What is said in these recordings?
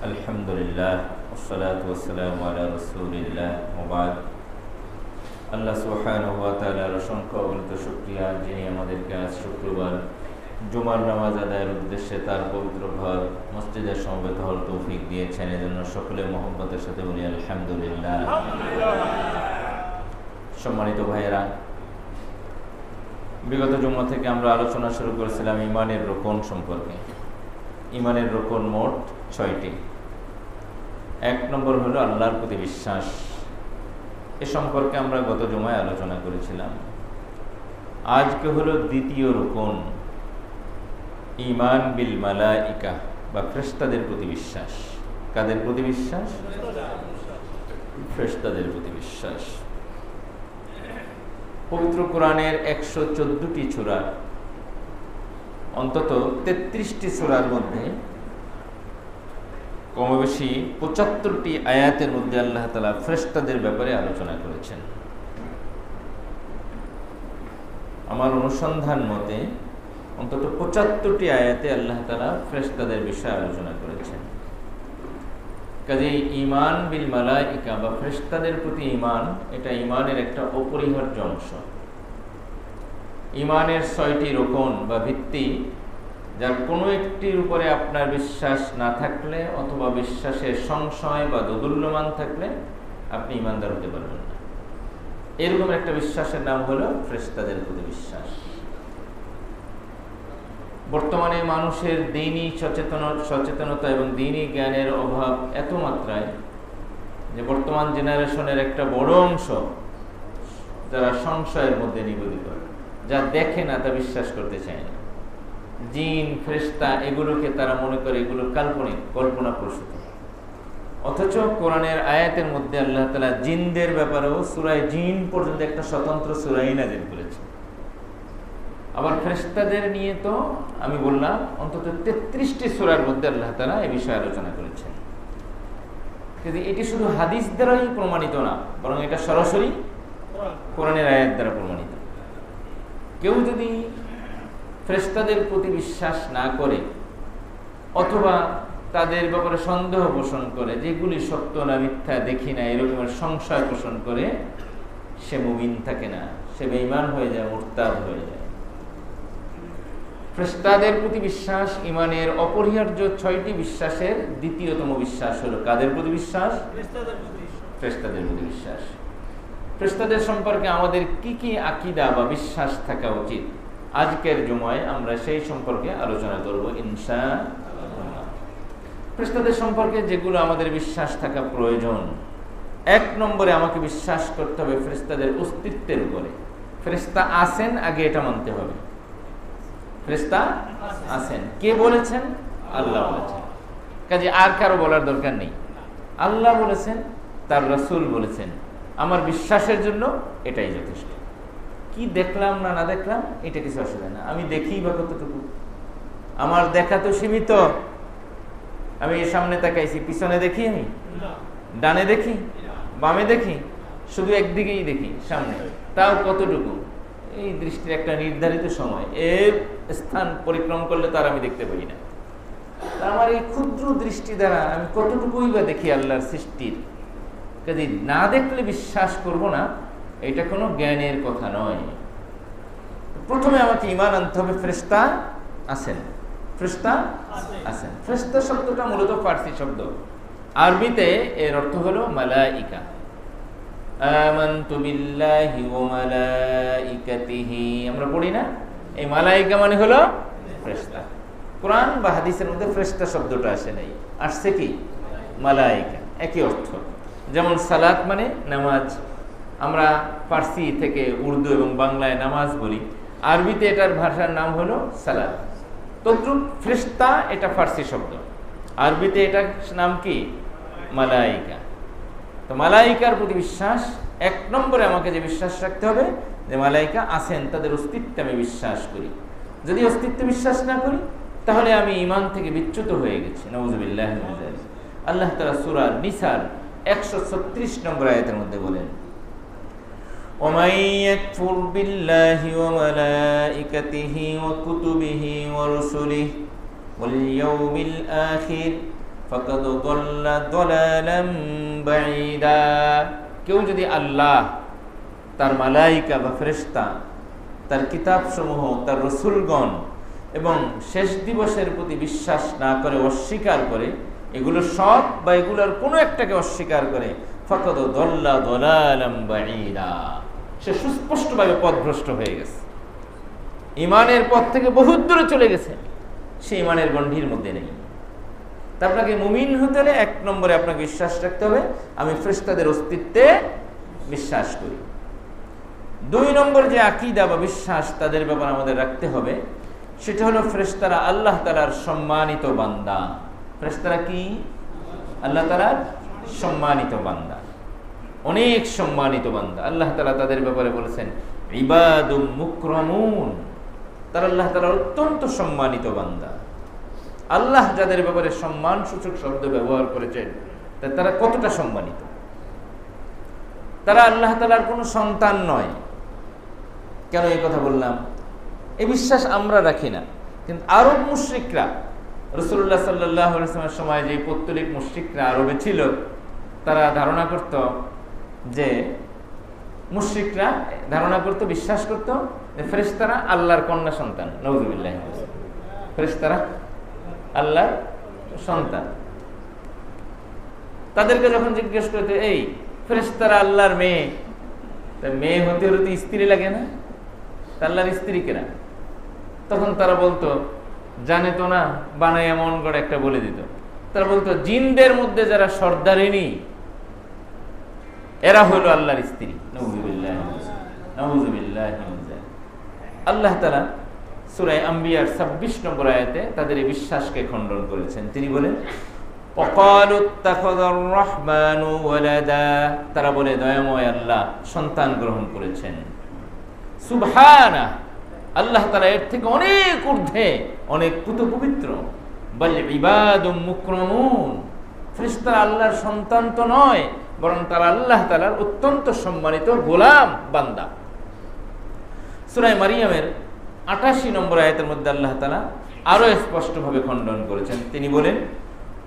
আলহামদুলিল্লাহ ওয়াসসালাতু ওয়াসসালামু আলা রাসূলিল্লাহ ওয়া বা'দ। আল্লাহ সুবহানাহু ওয়া তাআলার অসংখ্য অগণিত শুকরিয়া, যিনি আমাদেরকে আজ শুক্রবার জুমার নামাজ আদায়ের উদ্দেশ্যে তার পবিত্র ঘর মসজিদে সমবেত হওয়ার তৌফিক দিয়েছেন। এজন্য সকলে মহব্বতের সাথে বলি আলহামদুলিল্লাহ। সম্মানিত ভাইয়েরা, বিগত জুমা থেকে আমরা আলোচনা শুরু করেছিলাম ঈমানের রোকন সম্পর্কে। ঈমানের রোকন মোট 6টি। 1 নম্বর হলো আল্লাহর প্রতি বিশ্বাস। এ সম্পর্কে আমরা গত জুমায় আলোচনা করেছিলাম। আজকে হলো দ্বিতীয় রোকন, ঈমান বিল মালাইকা বা ফেরেশতাদের প্রতি বিশ্বাস। কাদের প্রতি বিশ্বাস? ফেরেশতাদের প্রতি বিশ্বাস। পবিত্র কোরআনের 114টি সূরা, অন্তত 33টি সূরার মধ্যে কমবেশি 75টি আয়াতের মধ্যে আল্লাহ তাআলা ফেরেশতাদের ব্যাপারে আলোচনা করেছেন। আমার অনুসন্ধান মতে অন্তত 75টি আয়াতে আল্লাহ তাআলা ফেরেশতাদের বিষয়ে আলোচনা করেছেন। কাজেই ঈমান বিল মালাইকা বা ফেরেশতাদের প্রতি ঈমান, এটা ঈমানের একটা অপরিহার্য অংশ। ঈমানের 6টি রোকন বা ভিত্তি, যার কোনো একটির উপরে আপনার বিশ্বাস না থাকলে অথবা বিশ্বাসের সংশয় বা দোদুল্যমান থাকলে আপনি ঈমানদার হতে পারবেন না। এরকম একটা বিশ্বাসের নাম হলো ফেরেশতাদের প্রতি বিশ্বাস। বর্তমানে মানুষের দ্বীনি সচেতনতা এবং দ্বীনি জ্ঞানের অভাব এত মাত্রায় যে বর্তমান জেনারেশনের একটা বড় অংশ যারা সংশয়ের মধ্যে নিবেদিত, যা দেখে না তা বিশ্বাস করতে চায় না। জিন, ফেরেশতা এগুলোকে তারা মনে করে এগুলো কাল্পনিক, কল্পনাপ্রসূত। অথচ কোরআনের আয়াতের মধ্যে আল্লাহ তাআলা জিনদের ব্যাপারেও সূরা জিন পর্যন্ত একটা স্বতন্ত্র সূরা নাযিল করেছেন। আবার ফেরেশতাদের নিয়ে তো আমি বললাম অন্তত 33টি সূরার মধ্যে আল্লাহ তাআলা এই বিষয়ে আলোচনা করেছেন। কিন্তু এটি শুধু হাদিস দ্বারাই প্রমাণিত না, বরং এটা সরাসরি কোরআনের আয়াত দ্বারা প্রমাণিত। কেউ যদি ফেরেশতাদের প্রতি বিশ্বাস না করে অথবা তাদের ব্যাপারে সন্দেহ পোষণ করে, যেগুলি সত্য না মিথ্যা দেখি না, এরকমের সংশয় পোষণ করে, সে মুমিন থাকে না, সে বেঈমান হয়ে যায়, মুরতাদ হয়ে যায়। ফেরেশতাদের প্রতি বিশ্বাস ঈমানের অপরিহার্য 6টি বিশ্বাসের দ্বিতীয়তম বিশ্বাস হলো কাদের প্রতি বিশ্বাস? ফেরেশতাদের প্রতি বিশ্বাস। ফেরেশতাদের সম্পর্কে আমাদের কি কি আকীদা বা বিশ্বাস থাকা উচিত, আজকের জুমায় আমরা সেই সম্পর্কে আলোচনা করব ইনশাআল্লাহ। ফেরেশতাদের সম্পর্কে যেগুলো আমাদের বিশ্বাস থাকা প্রয়োজন, 1 নম্বরে আমাকে বিশ্বাস করতে হবে ফেরেশতাদের অস্তিত্বের উপরে। ফেরেশতা আছেন, আগে এটা মানতে হবে। ফেরেশতা আছেন, কে বলেছেন? আল্লাহ বলেছেন। কাজে আর কারো বলার দরকার নেই। আল্লাহ বলেছেন, তার রাসূল বলেছেন, আমার বিশ্বাসের জন্য এটাই যথেষ্ট। কি দেখলাম না দেখলাম এটা কিছু অসুবিধা না, আমি দেখি বা কতটুকু, আমার দেখা তো সীমিত। আমি এর সামনে তাকাইছি, পিছনে দেখি, আমি ডানে দেখি, বামে দেখি, শুধু একদিকেই দেখি, সামনে, তাও কতটুকু? এই দৃষ্টির একটা নির্ধারিত সময়, এর স্থান পরিক্রম করলে তার আমি দেখতে পাই না। আমার এই ক্ষুদ্র দৃষ্টি দ্বারা আমি কতটুকুই বা দেখি আল্লাহর সৃষ্টির। কাজে না দেখলে বিশ্বাস করব না, এটা কোনো জ্ঞানের কথা নয়। প্রথমে আমাকে ঈমান আনতে হবে ফেরেশতা আছেন। ফেরেশতা আছেন। ফেরেশতা শব্দটা মূলত ফার্সি শব্দ, আরবিতে এর অর্থ হলো মালাইকা। আমানতু বিল্লাহি ওয়া মালাইকাতিহি, আমরা পড়ি না? এই মালাইকা মানে হলো ফেরেশতা। কোরআন বা হাদিসের মধ্যে ফেরেশতা শব্দটা আসে নাই, আসছে কি? মালাইকা। একই অর্থ। যেমন সালাত মানে নামাজ, আমরা ফার্সি থেকে উর্দু এবং বাংলায় নামাজ বলি, আরবিতে এটার ভাষার নাম হলো সালাত। তদ্রুপ ফেরেশতা এটা ফার্সি শব্দ, আরবিতে এটার নাম কি? মালাইকা। তো মালাইকার প্রতি বিশ্বাস, 1 নম্বরে আমাকে যে বিশ্বাস রাখতে হবে যে মালাইকা আছেন, তাদের অস্তিত্বে আমি বিশ্বাস করি। যদি অস্তিত্বে বিশ্বাস না করি তাহলে আমি ঈমান থেকে বিচ্যুত হয়ে গেছি। নাউযুবিল্লাহি মিন যালিক। আল্লাহ তাআলা সূরা নিসার 136 নম্বর আয়াতের মধ্যে বলেন, ومن يكفر بالله وملائكته وكتبه ورسله واليوم الآخر ফাকাদ দাল্লা দালালাম বাঈদা। কেউ যদি আল্লাহ, তার মালাইকা বা ফেরেশতা, তার কিতাবসমূহ, তার রাসূলগণ এবং শেষ দিবসের প্রতি বিশ্বাস না করে, অস্বীকার করে, এগুলো সব বা এগুলোর কোনো একটাকে অস্বীকার করে, ফাকাদ দাল্লা দালালাম বাঈদা, সে সুস্পষ্টভাবে পথভ্রষ্ট হয়ে গেছে, ঈমানের পথ থেকে বহুত দূরে চলে গেছে, সে ঈমানের গণ্ডির মধ্যে নেই। তা আপনাকে মুমিন হতে হলে 1 নম্বরে আপনাকে বিশ্বাস রাখতে হবে, আমি ফেরেশতাদের অস্তিত্বে বিশ্বাস করি। 2 নম্বর যে আকীদা বা বিশ্বাস তাদের ব্যাপারে আমাদের রাখতে হবে, সেটা হলো ফেরেশতারা আল্লাহ তাআলার সম্মানিত বান্দা। ফেরেশতারা কি? আল্লাহ তাআলার সম্মানিত বান্দা, অনেক সম্মানিত বান্দা। আল্লাহ তাআলা তাদের ব্যাপারে বলেছেন ইবাদুম মুকরামুন, তারা আল্লাহ তাআলার অত্যন্ত সম্মানিত বান্দা। আল্লাহ যাদের ব্যাপারে সম্মান সূচক শব্দ ব্যবহার করেছেন, তারা কতটা সম্মানিত। তারা আল্লাহ তাআলার কোনো সন্তান নয়। কেন এই কথা বললাম? এই বিশ্বাস আমরা রাখি না, কিন্তু আরব মুশরিকরা, রাসূলুল্লাহ সাল্লাল্লাহু আলাইহি ওয়াসাল্লামের সময় যে পৌত্তলিক মুশরিকরা আরবে ছিল, তারা ধারণা করত যে, মুশরিকরা ধারণা করত, বিশ্বাস করত যে ফেরেশতারা আল্লাহর কন্যা সন্তান। নাউযুবিল্লাহ। ফেরেশতারা আল্লাহর সন্তান। তাদেরকে যখন জিজ্ঞেস করতে, এই ফেরেশতারা আল্লাহর মেয়ে, তা মেয়ে হতে হলে তো স্ত্রী লাগে না, তা আল্লাহর স্ত্রী কেনা? তখন তারা বলতো, জানে তো না, বানায় এমন করে একটা বলে দিত। তারা বলতো, জিনদের মধ্যে যারা সর্দারিনী, এরা হলো আল্লাহর স্ত্রী। নাউযুবিল্লাহ, নাউযুবিল্লাহ। আল্লাহ তাআলা সূরা আম্বিয়ার 26 নম্বর আয়াতে তাদের এই বিশ্বাসকে খণ্ডন করেছেন। তিনি বলেন, ওয়াকালু ইত্তাখাযার রাহমানু ওয়ালাদা, তারা বলে দয়াময় আল্লাহ সন্তান গ্রহণ করেছেন। সুবহানাহু, আল্লাহ তাআলা এর থেকে অনেক ঊর্ধ্বে, অনেক পবিত্র। বাল ইবাদুম মুকরামুন, ফেরেশতারা আল্লাহর সন্তান তো নয়, বরং তারা আল্লাহ তাআলার অত্যন্ত সম্মানিত গোলাম, বান্দা। সূরা মারিয়ামের 88 নম্বর আয়াতের মধ্যে আল্লাহ তাআলা আরো স্পষ্টভাবে খণ্ডন করেছেন। তিনি বলেন,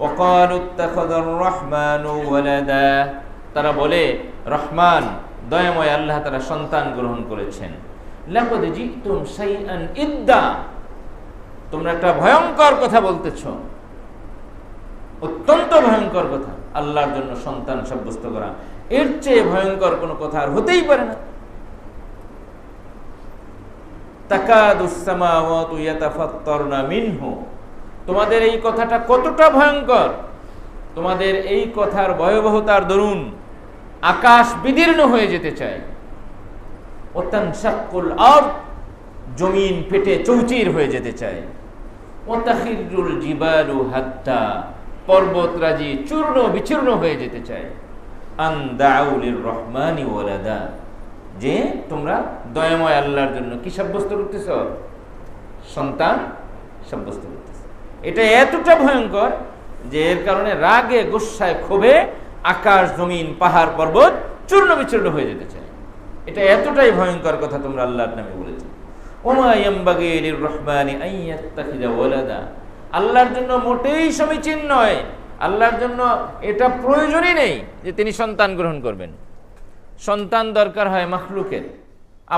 ওয়াকালু ইত্তাখাযার রাহমানু ওয়ালাদা, তারা বলে রহমান দয়াময় আল্লাহ তাআলা সন্তান গ্রহণ করেছেন। লাকাদ জিতুম শাইআন ইদ্দা, তোমরা একটা ভয়ঙ্কর কথা বলতেছো, অত্যন্ত ভয়ঙ্কর কথা। আল্লাহর জন্য সন্তান সাব্যস্ত করা, এর চেয়ে ভয়ঙ্কর কোনো কথা আর হতেই পারে না। তাকাদুস সামাওয়াতু ইয়াতাফাত্তারনা মিনহু, তোমাদের এই কথাটা কতটা ভয়ঙ্কর, তোমাদের এই কথার ভয়াবহতার দরুন আকাশ বিদীর্ণ হয়ে যেতে চায়। ওয়াতানশাক্কুল আরদ, জমিন ফেটে চৌচির হয়ে যেতে চায়। ওয়াতাখিরুল জিবালু হাত্তা, পর্বতরাজি চূর্ণ বিচূর্ণ হয়ে যেতে চায়। আন দাউ লির রহমানি ওয়ালাদা, যে তোমরা দয়াময় আল্লাহর জন্য কি সাব্যস্ত করতেছ? সন্তান সাব্যস্ত করতেছ। এটা এতটা ভয়ঙ্কর যে এর কারণে রাগে, গুসায়, ক্ষোভে আকাশ, জমিন, পাহাড়, পর্বত চূর্ণ বিচূর্ণ হয়ে যেতে চায়। এটা এতটাই ভয়ঙ্কর কথা তোমরা আল্লাহর নামে বলেছ। ওমা ইয়ামবাগি লির রহমানি আন ইয়াত্তাখিযা ওয়ালাদা, আল্লাহর জন্য মোটেই সমীচীন নয়, আল্লাহর জন্য এটা প্রয়োজনই নেই যে তিনি সন্তান গ্রহণ করবেন। সন্তান দরকার হয় মাখলুকের,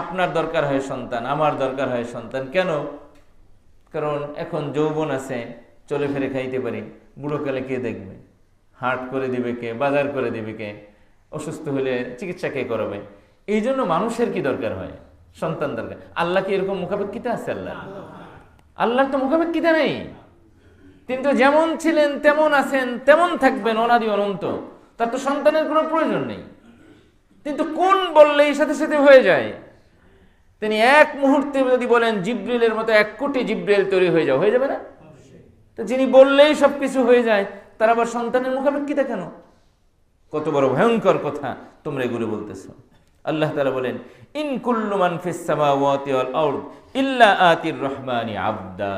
আপনার দরকার হয় সন্তান, আমার দরকার হয় সন্তান। কেন? কারণ এখন যৌবন আছে, চলে ফিরে খাইতে পারি, বুড়োকালে কে দেখবে? হাট করে দিবে কে? বাজার করে দিবে কে? অসুস্থ হলে চিকিৎসা কে করাবে? এই জন্য মানুষের কি দরকার হয়? সন্তান দরকার। আল্লাহ কি এরকম মুখাপেক্ষিতা আছে? আল্লাহর তো মুখাপেক্ষিতা নেই। তিনি তো যেমন ছিলেন তেমন আছেন, তেমন থাকবেন অনাদি অনন্ত। তার তো সন্তানের কোনো প্রয়োজন নেই। কিন্তু কোন বললেই সাথে সাথে হয়ে যায়। তিনি এক মুহূর্তে যদি বলেন জিব্রিলের মতো 1 কোটি জিব্রিল তৈরি হয়ে যাও, হয়ে যাবে না? তো যিনি বললেই সবকিছু হয়ে যায়, তার আবার সন্তানের মুখাপেক্ষিতা কেন? কত বড় ভয়ঙ্কর কথা তোমরা এগুলো বলতেছো। আল্লাহ তাআলা বলেন, ইন কুল্লু মান ফিস সামাওয়াতি ওয়াল আরদ ইল্লা আতির রহমানি আবদা,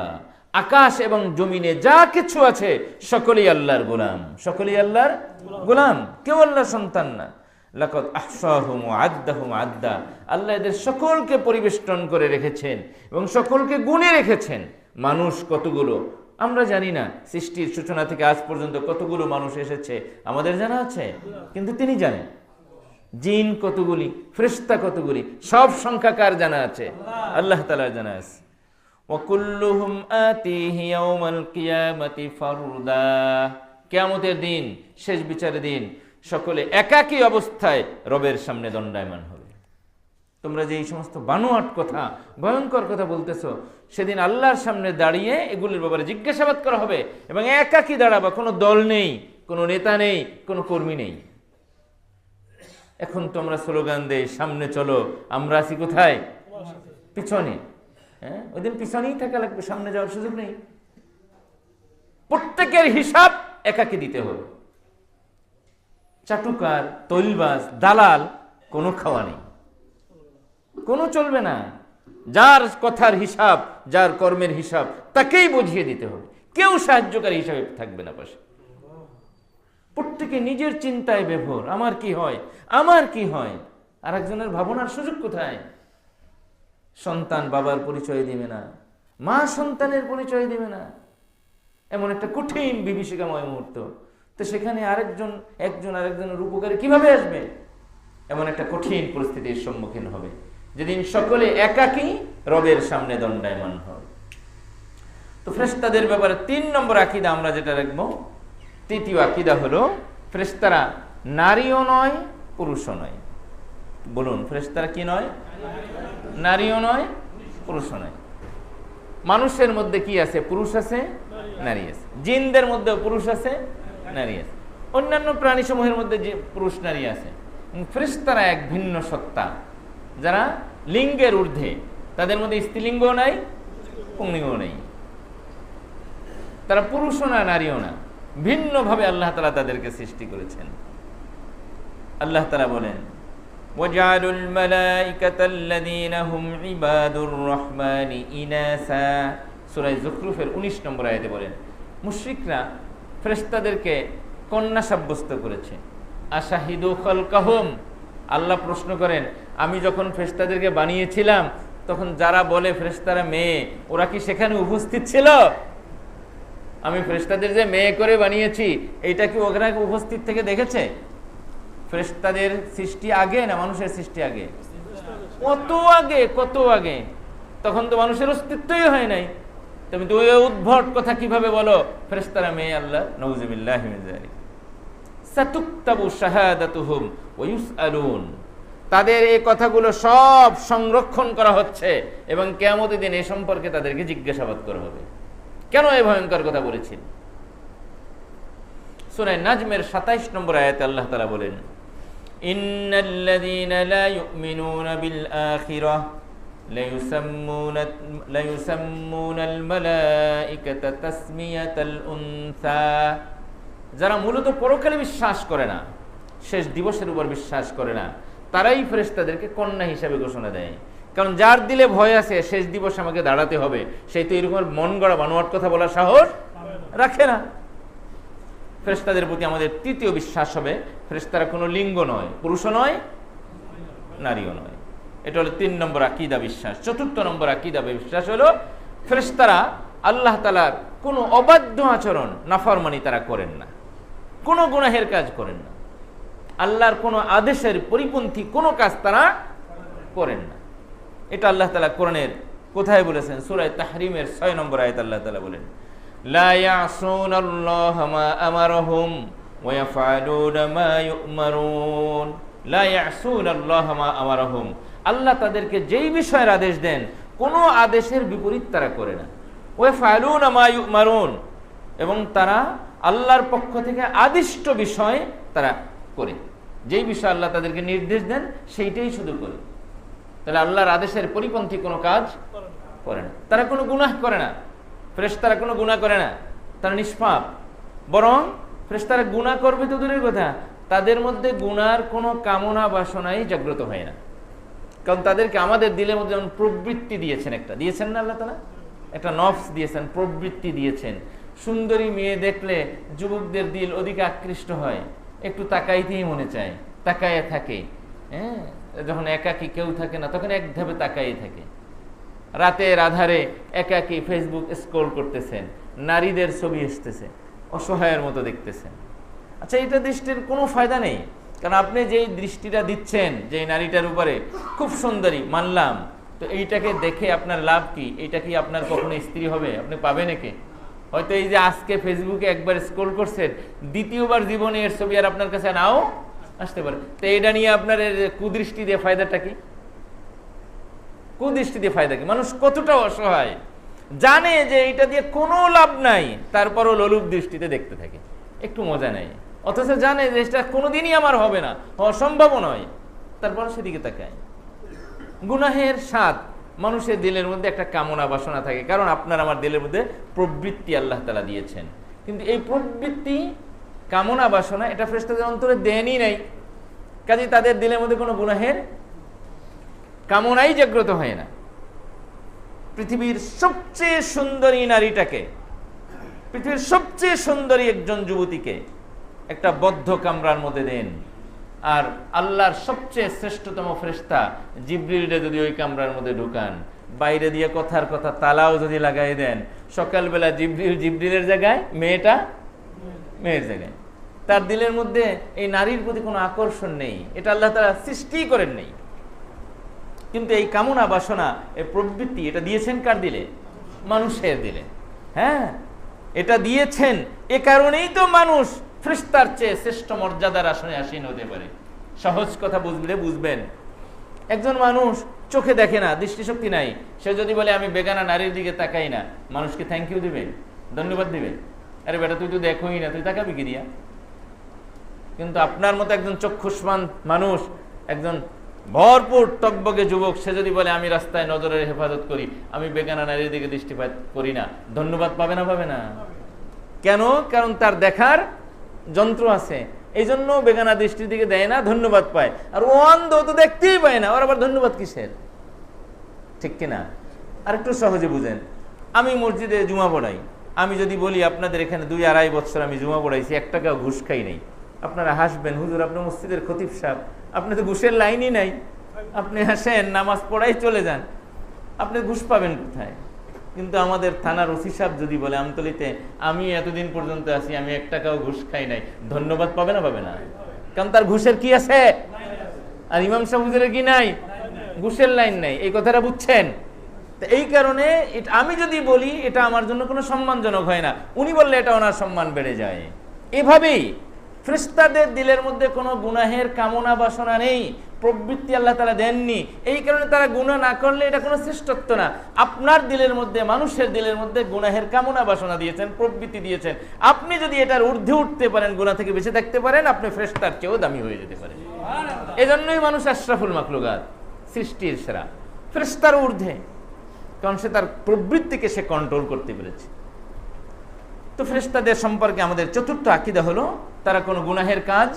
আকাশ এবং জমিনে যা কিছু আছে সকলেই আল্লাহর গোলাম, সকলেই আল্লাহর গোলাম, কেউ আল্লাহর সন্তান না। লাকাদ আহসাহুম ওয়া আদ্দাহুম আদ্দা, আল্লাহ এদের সকলকে পরিবেষ্টন করে রেখেছেন এবং সকলকে গুণে রেখেছেন। মানুষ কতগুলো, আমরা জানি না সৃষ্টির সূচনা থেকে আজ পর্যন্ত কতগুলো মানুষ এসেছে, আমাদের জানা আছে, কিন্তু তিনি জানেন। জিন কতগুলি, ফেরেশতা কতগুলি, সব সংখ্যা কার জানা আছে? আল্লাহ তাআলার জানা আছে। ওয়াকুল্লুহুম আতিহি ইয়াউমাল কিয়ামাতি ফারদা, কিয়ামতের দিন, শেষ বিচারের দিন সকলে একাকী অবস্থায় রবের সামনে দণ্ডায়মান হবে। তোমরা যে এই সমস্ত বানোয়াট কথা, ভয়ঙ্কর কথা বলতেছো, সেদিন আল্লাহর সামনে দাঁড়িয়ে এগুলির ব্যাপারে জিজ্ঞাসাবাদ করা হবে, এবং একাকী দাঁড়াবা, কোনো দল নেই, কোনো নেতা নেই, কোনো কর্মী নেই। এখন তোমরা স্লোগান দেই সামনে চলো, আমরা আছি কোথায়? পিছনে। হ্যাঁ, ওই দিন পিছনেই থাকা লাগবে, সামনে যাওয়ার সুযোগ নেই। প্রত্যেকের হিসাব একাকী দিতে হবে। চাটুকার, তৈলবাজ, দালাল কোনো খাওয়া নেই, কোনো চলবে না। যার কথার হিসাব, যার কর্মের হিসাব তাকেই বুঝিয়ে দিতে হবে। কেউ সাহায্যকারী হিসাবে থাকবে না পাশে। প্রত্যেকে নিজের চিন্তায় বিভোর, আমার কি হয়, আমার কি হয়। আর একজনের ভাবনার সুযোগ কোথায়? সন্তান বাবার পরিচয় দিবে না, মা সন্তানের পরিচয় দিবে না, এমন একটা কঠিন বিভীষিকাময় মুহূর্ত। তো সেখানে একজন আরেকজনের উপকারে কিভাবে আসবে? এমন একটা কঠিন পরিস্থিতির সম্মুখীন হবে, যেদিন সকলে একাকী রবের সামনে দণ্ডায়মান হবে। তো ফেরেশতাদের ব্যাপারে 3 নম্বর আকীদা আমরা যেটা রাখবো, তৃতীয় আকীদা হলো ফেরেশতারা নারীও নয়, পুরুষও নয়। বলুন, ফেরেশতারা কি নয়? নারীও নয়, পুরুষও নয়। মানুষের মধ্যে কি আছে? পুরুষ আছে, নারী আছে। জিনদের মধ্যে পুরুষ আছে, নারী আছে। অন্যান্য প্রাণী সমূহের মধ্যে যে পুরুষ নারী আছে। ফেরেশতারা এক ভিন্ন সত্তা, যারা লিঙ্গের ঊর্ধ্বে। তাদের মধ্যে স্ত্রীলিঙ্গ নাই, পুংলিঙ্গ নেই। তারা পুরুষও না, নারীও না, ভিন্নভাবে আল্লাহ তাআলা তাদেরকে সৃষ্টি করেছেন। আল্লাহ তাআলা বলেন, ওয়াজআলুল মালাইকাতাল লাযীনা হুম ইবাদুর রহমানি ইনাসা, সূরা যুখরুফের 19 নম্বর আয়াতে বলেন, মুশরিকরা ফেরেশতাদেরকে কন্যা সাব্যস্ত করেছে। আশাহিদু খালকাহুম, আল্লাহ প্রশ্ন করেন, আমি যখন ফেরেশতাদেরকে বানিয়েছিলাম তখন যারা বলে ফেরেশতারা মেয়ে, ওরা কি সেখানে উপস্থিত ছিল? আমি ফেরেশতাদের যে মেয়ে করে বানিয়েছি, এইটা কি ওরা উপস্থিত থেকে দেখেছে? ফেরেশতাদের সৃষ্টি আগে না মানুষের সৃষ্টি আগে? কত আগে, কত আগে। তখন তো মানুষের অস্তিত্বই হয় নাই। তুমি তো ওই উদ্ভট কথা কিভাবে বলো ফেরেশতারা মেয়ে? আল্লাহ নাউযুবিল্লাহি মিন যালিক। সাতুকতাবু শাহাদাতুহুম ওয়া ইউসআলুন, তাদের এই কথাগুলো সব সংরক্ষণ করা হচ্ছে এবং কিয়ামতের দিন এই সম্পর্কে তাদেরকে জিজ্ঞাসাবাদ করা হবে, কেন এই ভয়ঙ্কর কথা বলেছেন। সূরা নাজমের 27 নম্বর আয়াতে আল্লাহ তাআলা বলেন, ইন্নাল্লাযীনা লা ইউমিনুনা বিল আখিরাহ লা ইউসাম্মুনাল মালাইকাতা তাসমিয়াতাল উনসা, যারা মূলত পরকালে বিশ্বাস করে না, শেষ দিবসের উপর বিশ্বাস করে না, তারাই ফেরেশতাদেরকে কন্যা হিসাবে ঘোষণা দেয়। কারণ যার দিলে ভয় আছে শেষ দিবস আমাকে দাঁড়াতে হবে, সেই তো এরকম মন গড়া বানোয়াট কথা বলার সাহস রাখে না। ফেরেশতাদের প্রতি আমাদের তৃতীয় বিশ্বাস হবে, ফেরেশতারা কোনো লিঙ্গ নয়, পুরুষও নয়, নারীও নয়। এটা হলো 3 নম্বর আকীদা বিশ্বাস। 4 নম্বর আকীদা বিশ্বাস হলো ফেরেশতারা আল্লাহ তাআলার কোনো অবাধ্য আচরণ, নাফরমানি তারা করেন না, কোনো গুনাহের কাজ করেন না, আল্লাহর কোনো আদেশের পরিপন্থী কোনো কাজ তারা করেন না। এটা আল্লাহ তাআলা কোরআনের কোথায় বলেছেন? সূরা তাহরিমের 6 নম্বর আয়াতে আল্লাহ তাআলা বলেন, লা ইয়াসুনাল্লাহা মা আমারহুম ওয়া ইয়াফআলুনা মা ইউমারুন। লা ইয়াসুনাল্লাহা মা আমারহুম, আল্লাহ তাদেরকে যেই বিষয়ের আদেশ দেন কোনো আদেশের বিপরীত তারা করে না। ওয়া ইয়াফআলুনা মা ইউমারুন, এবং তারা আল্লাহর পক্ষ থেকে আদিষ্ট বিষয় তারা করে। যেই বিষয় আল্লাহ তাদেরকে নির্দেশ দেন সেইটাই শুধু করে। তাহলে আল্লাহর আদেশের পরিপন্থী কোনো কাজ করে না। তারা কোনো গুনাহ করে না, ফেরেশতারা কোনো গুনাহ করে না, তারা নিষ্পাপ। বরং ফেরেশতারা গুনাহ করবে তো দূরের কথা, তাদের মধ্যে গুনার কোনো কামনা বাসনাই জাগ্রত হয় না। কারণ তাদেরকে আমাদের দিলের মধ্যে যেমন প্রবৃত্তি দিয়েছেন, একটা দিয়েছেন না আল্লাহ তাআলা, একটা নফস দিয়েছেন, প্রবৃত্তি দিয়েছেন। সুন্দরী মেয়ে দেখলে যুবকদের দিল ওদিকে আকৃষ্ট হয়, একটু তাকাইতেই মনে চায়, তাকায় থাকে। হ্যাঁ, যখন একাকী কেউ থাকে না তখন এক ধাপে তাকাই থাকে। রাতের আধারে একাকী ফেসবুক স্ক্রল করতেছেন, নারীদের ছবি আসতেছে, অসহায়ের মতো দেখতেছেন। আচ্ছা, এটা দৃষ্টির কোনো ফায়দা নেই, কারণ আপনি যেই দৃষ্টিটা দিচ্ছেন যে নারীটার উপরে খুব সুন্দরী, মানলাম, তো এইটাকে দেখে আপনার লাভ কি? এইটা কি আপনার কখনো স্ত্রী হবে? আপনি পাবেন একে? হয়তো এই যে আজকে ফেসবুকে একবার স্ক্রল করছেন, দ্বিতীয়বার জীবনে এর ছবি আর আপনার কাছে নাও আসতে পারে। তো এটা নিয়ে আপনার কুদৃষ্টি দিয়ে ফায়দাটা কি? কুদৃষ্টি দিয়ে ফায়দা কি? মানুষ কতটা অসহায়, জানে যে এটা দিয়ে কোনো লাভ নাই, তারপরও লোলুপ দৃষ্টিতে দেখতে থাকে, একটু মজা নেই, অথচ জানে যে এটা কোনোদিনই আমার হবে না, অসম্ভব নয়, তারপর সেদিকে তাকায়। গুনাহের স্বাদ মানুষের দিলের মধ্যে একটা কামনা বাসনা থাকে, কারণ আপনার আমার দিলের মধ্যে প্রবৃত্তি আল্লাহ তাআলা দিয়েছেন, কিন্তু এই প্রবৃত্তি কামনা বাসনা এটা ফেরেশতাদের অন্তরে দেনই নাই, কাজে তাদের দিলের মধ্যে কোনো গুনাহের কামনাই জাগ্রত হয় না। পৃথিবীর সবচেয়ে সুন্দরী নারীটাকে, পৃথিবীর সবচেয়ে সুন্দরী একজন যুবতীকে একটা বদ্ধ কামরার মধ্যে দেন, আর আল্লাহর সবচেয়ে শ্রেষ্ঠতম ফেরেশতা জিবরিলকে যদি ওই কামরার মধ্যে ঢুকান, বাইরে দিয়ে কথার কথা তালাও যদি লাগাই দেন, সকালবেলা জিবরিলের জায়গায় মেয়েটা মেয়ের জায়গায়, তার দিলের মধ্যে এই নারীর প্রতি কোনো আকর্ষণ নেই, এটা আল্লাহ তাআলা সৃষ্টি করেন নেই। কিন্তু এই কামনা বাসনা, এই প্রবৃত্তি, এটা দিয়েছেন কার দিলে? মানুষের দিলে। হ্যাঁ, এটা দিয়েছেন, এ কারণেই তো মানুষ ফেরেশতার চেয়ে শ্রেষ্ঠ মর্যাদার আসনে আসীন হতে পারে। সহজ কথা বুঝলে বুঝবেন, একজন মানুষ চোখে দেখে না, দৃষ্টিশক্তি নাই, সে যদি বলে আমি বেগানা নারীর দিকে তাকাই না, মানুষকে থ্যাংক ইউ দিবে, ধন্যবাদ দিবে? আরে বেটা, তুই তো দেখোই না, তুই তাকাবি কি দিয়া? কিন্তু আপনার মতো একজন চক্ষুষ্মান মানুষ, একজন ভরপুর টকবগে যুবক, সে যদি বলে আমি রাস্তায় নজরের হেফাজত করি, আমি বেগানা নারীর দিকে দৃষ্টিপাত করি না, ধন্যবাদ পাবে না? পাবে না। কেন? কারণ তার দেখার যন্ত্র আছে, এই জন্য বেগানা দৃষ্টির দিকে দেয় না, ধন্যবাদ পায়। আর ও অন্ধ, তো দেখতেই পায় না, ওর আবার ধন্যবাদ কিসের? ঠিক কিনা? আর একটু সহজে বুঝেন, আমি মসজিদে জুমা পড়াই, আমি যদি বলি আপনাদের এখানে 2-2.5 বছর আমি জুমা পড়াইছি, 1 টাকাও ঘুষ খাই নাই, আপনারা হাসবেন, হুজুর আপনি মসজিদের খতিব সাহেব, আপনি তো ঘুষের লাইনই নাই, আপনি আসেন নামাজ পড়াই চলে যান, আপনি ঘুষ পাবেন কোথায়? কিন্তু আমাদের থানার ওসি সাহেব যদি বলে আমতলিতে আমি এতদিন পর্যন্ত আছি, আমি 1 টাকাও ঘুষ খাই নাই, ধন্যবাদ পাবে না? পাবে না। কারণ তার ঘুষের কি আছে? আর ইমাম সাহেব হুজুরের কি নাই? ঘুষের লাইন নাই। এই কথাটা বুঝছেন? তো এই কারণে আমি যদি বলি এটা আমার জন্য কোনো সম্মানজনক হয় না, উনি বললে এটা ওনার সম্মান বেড়ে যায়। এভাবেই ফেরেশতাদের দিলের মধ্যে কোনো গুনাহের কামনা বাসনা নেই, প্রবৃত্তি আল্লাহ তাআলা দেননি, এই কারণে তারা গুনাহ না করলে এটা কোনো শ্রেষ্ঠত্ব না। আপনার দিলের মধ্যে, মানুষের দিলের মধ্যে গুনাহের কামনা বাসনা দিয়েছেন, প্রবৃত্তি দিয়েছেন, আপনি যদি এটার ঊর্ধ্বে উঠতে পারেন, গুনাহ থেকে বেঁচে থাকতে পারেন, আপনি ফেরেশতার চেয়েও দামি হয়ে যেতে পারেন। এজন্যই মানুষ আশরাফুল মাখলুকাত, সৃষ্টির সেরা, ফেরেশতার ঊর্ধ্বে, কারণ সে তার প্রবৃত্তিকে সে কন্ট্রোল করতে পেরেছে। তো ফেরেশতাদের সম্পর্কে আমাদের চতুর্থ আকীদা হলো তারা কোনো গুনাহের কাজ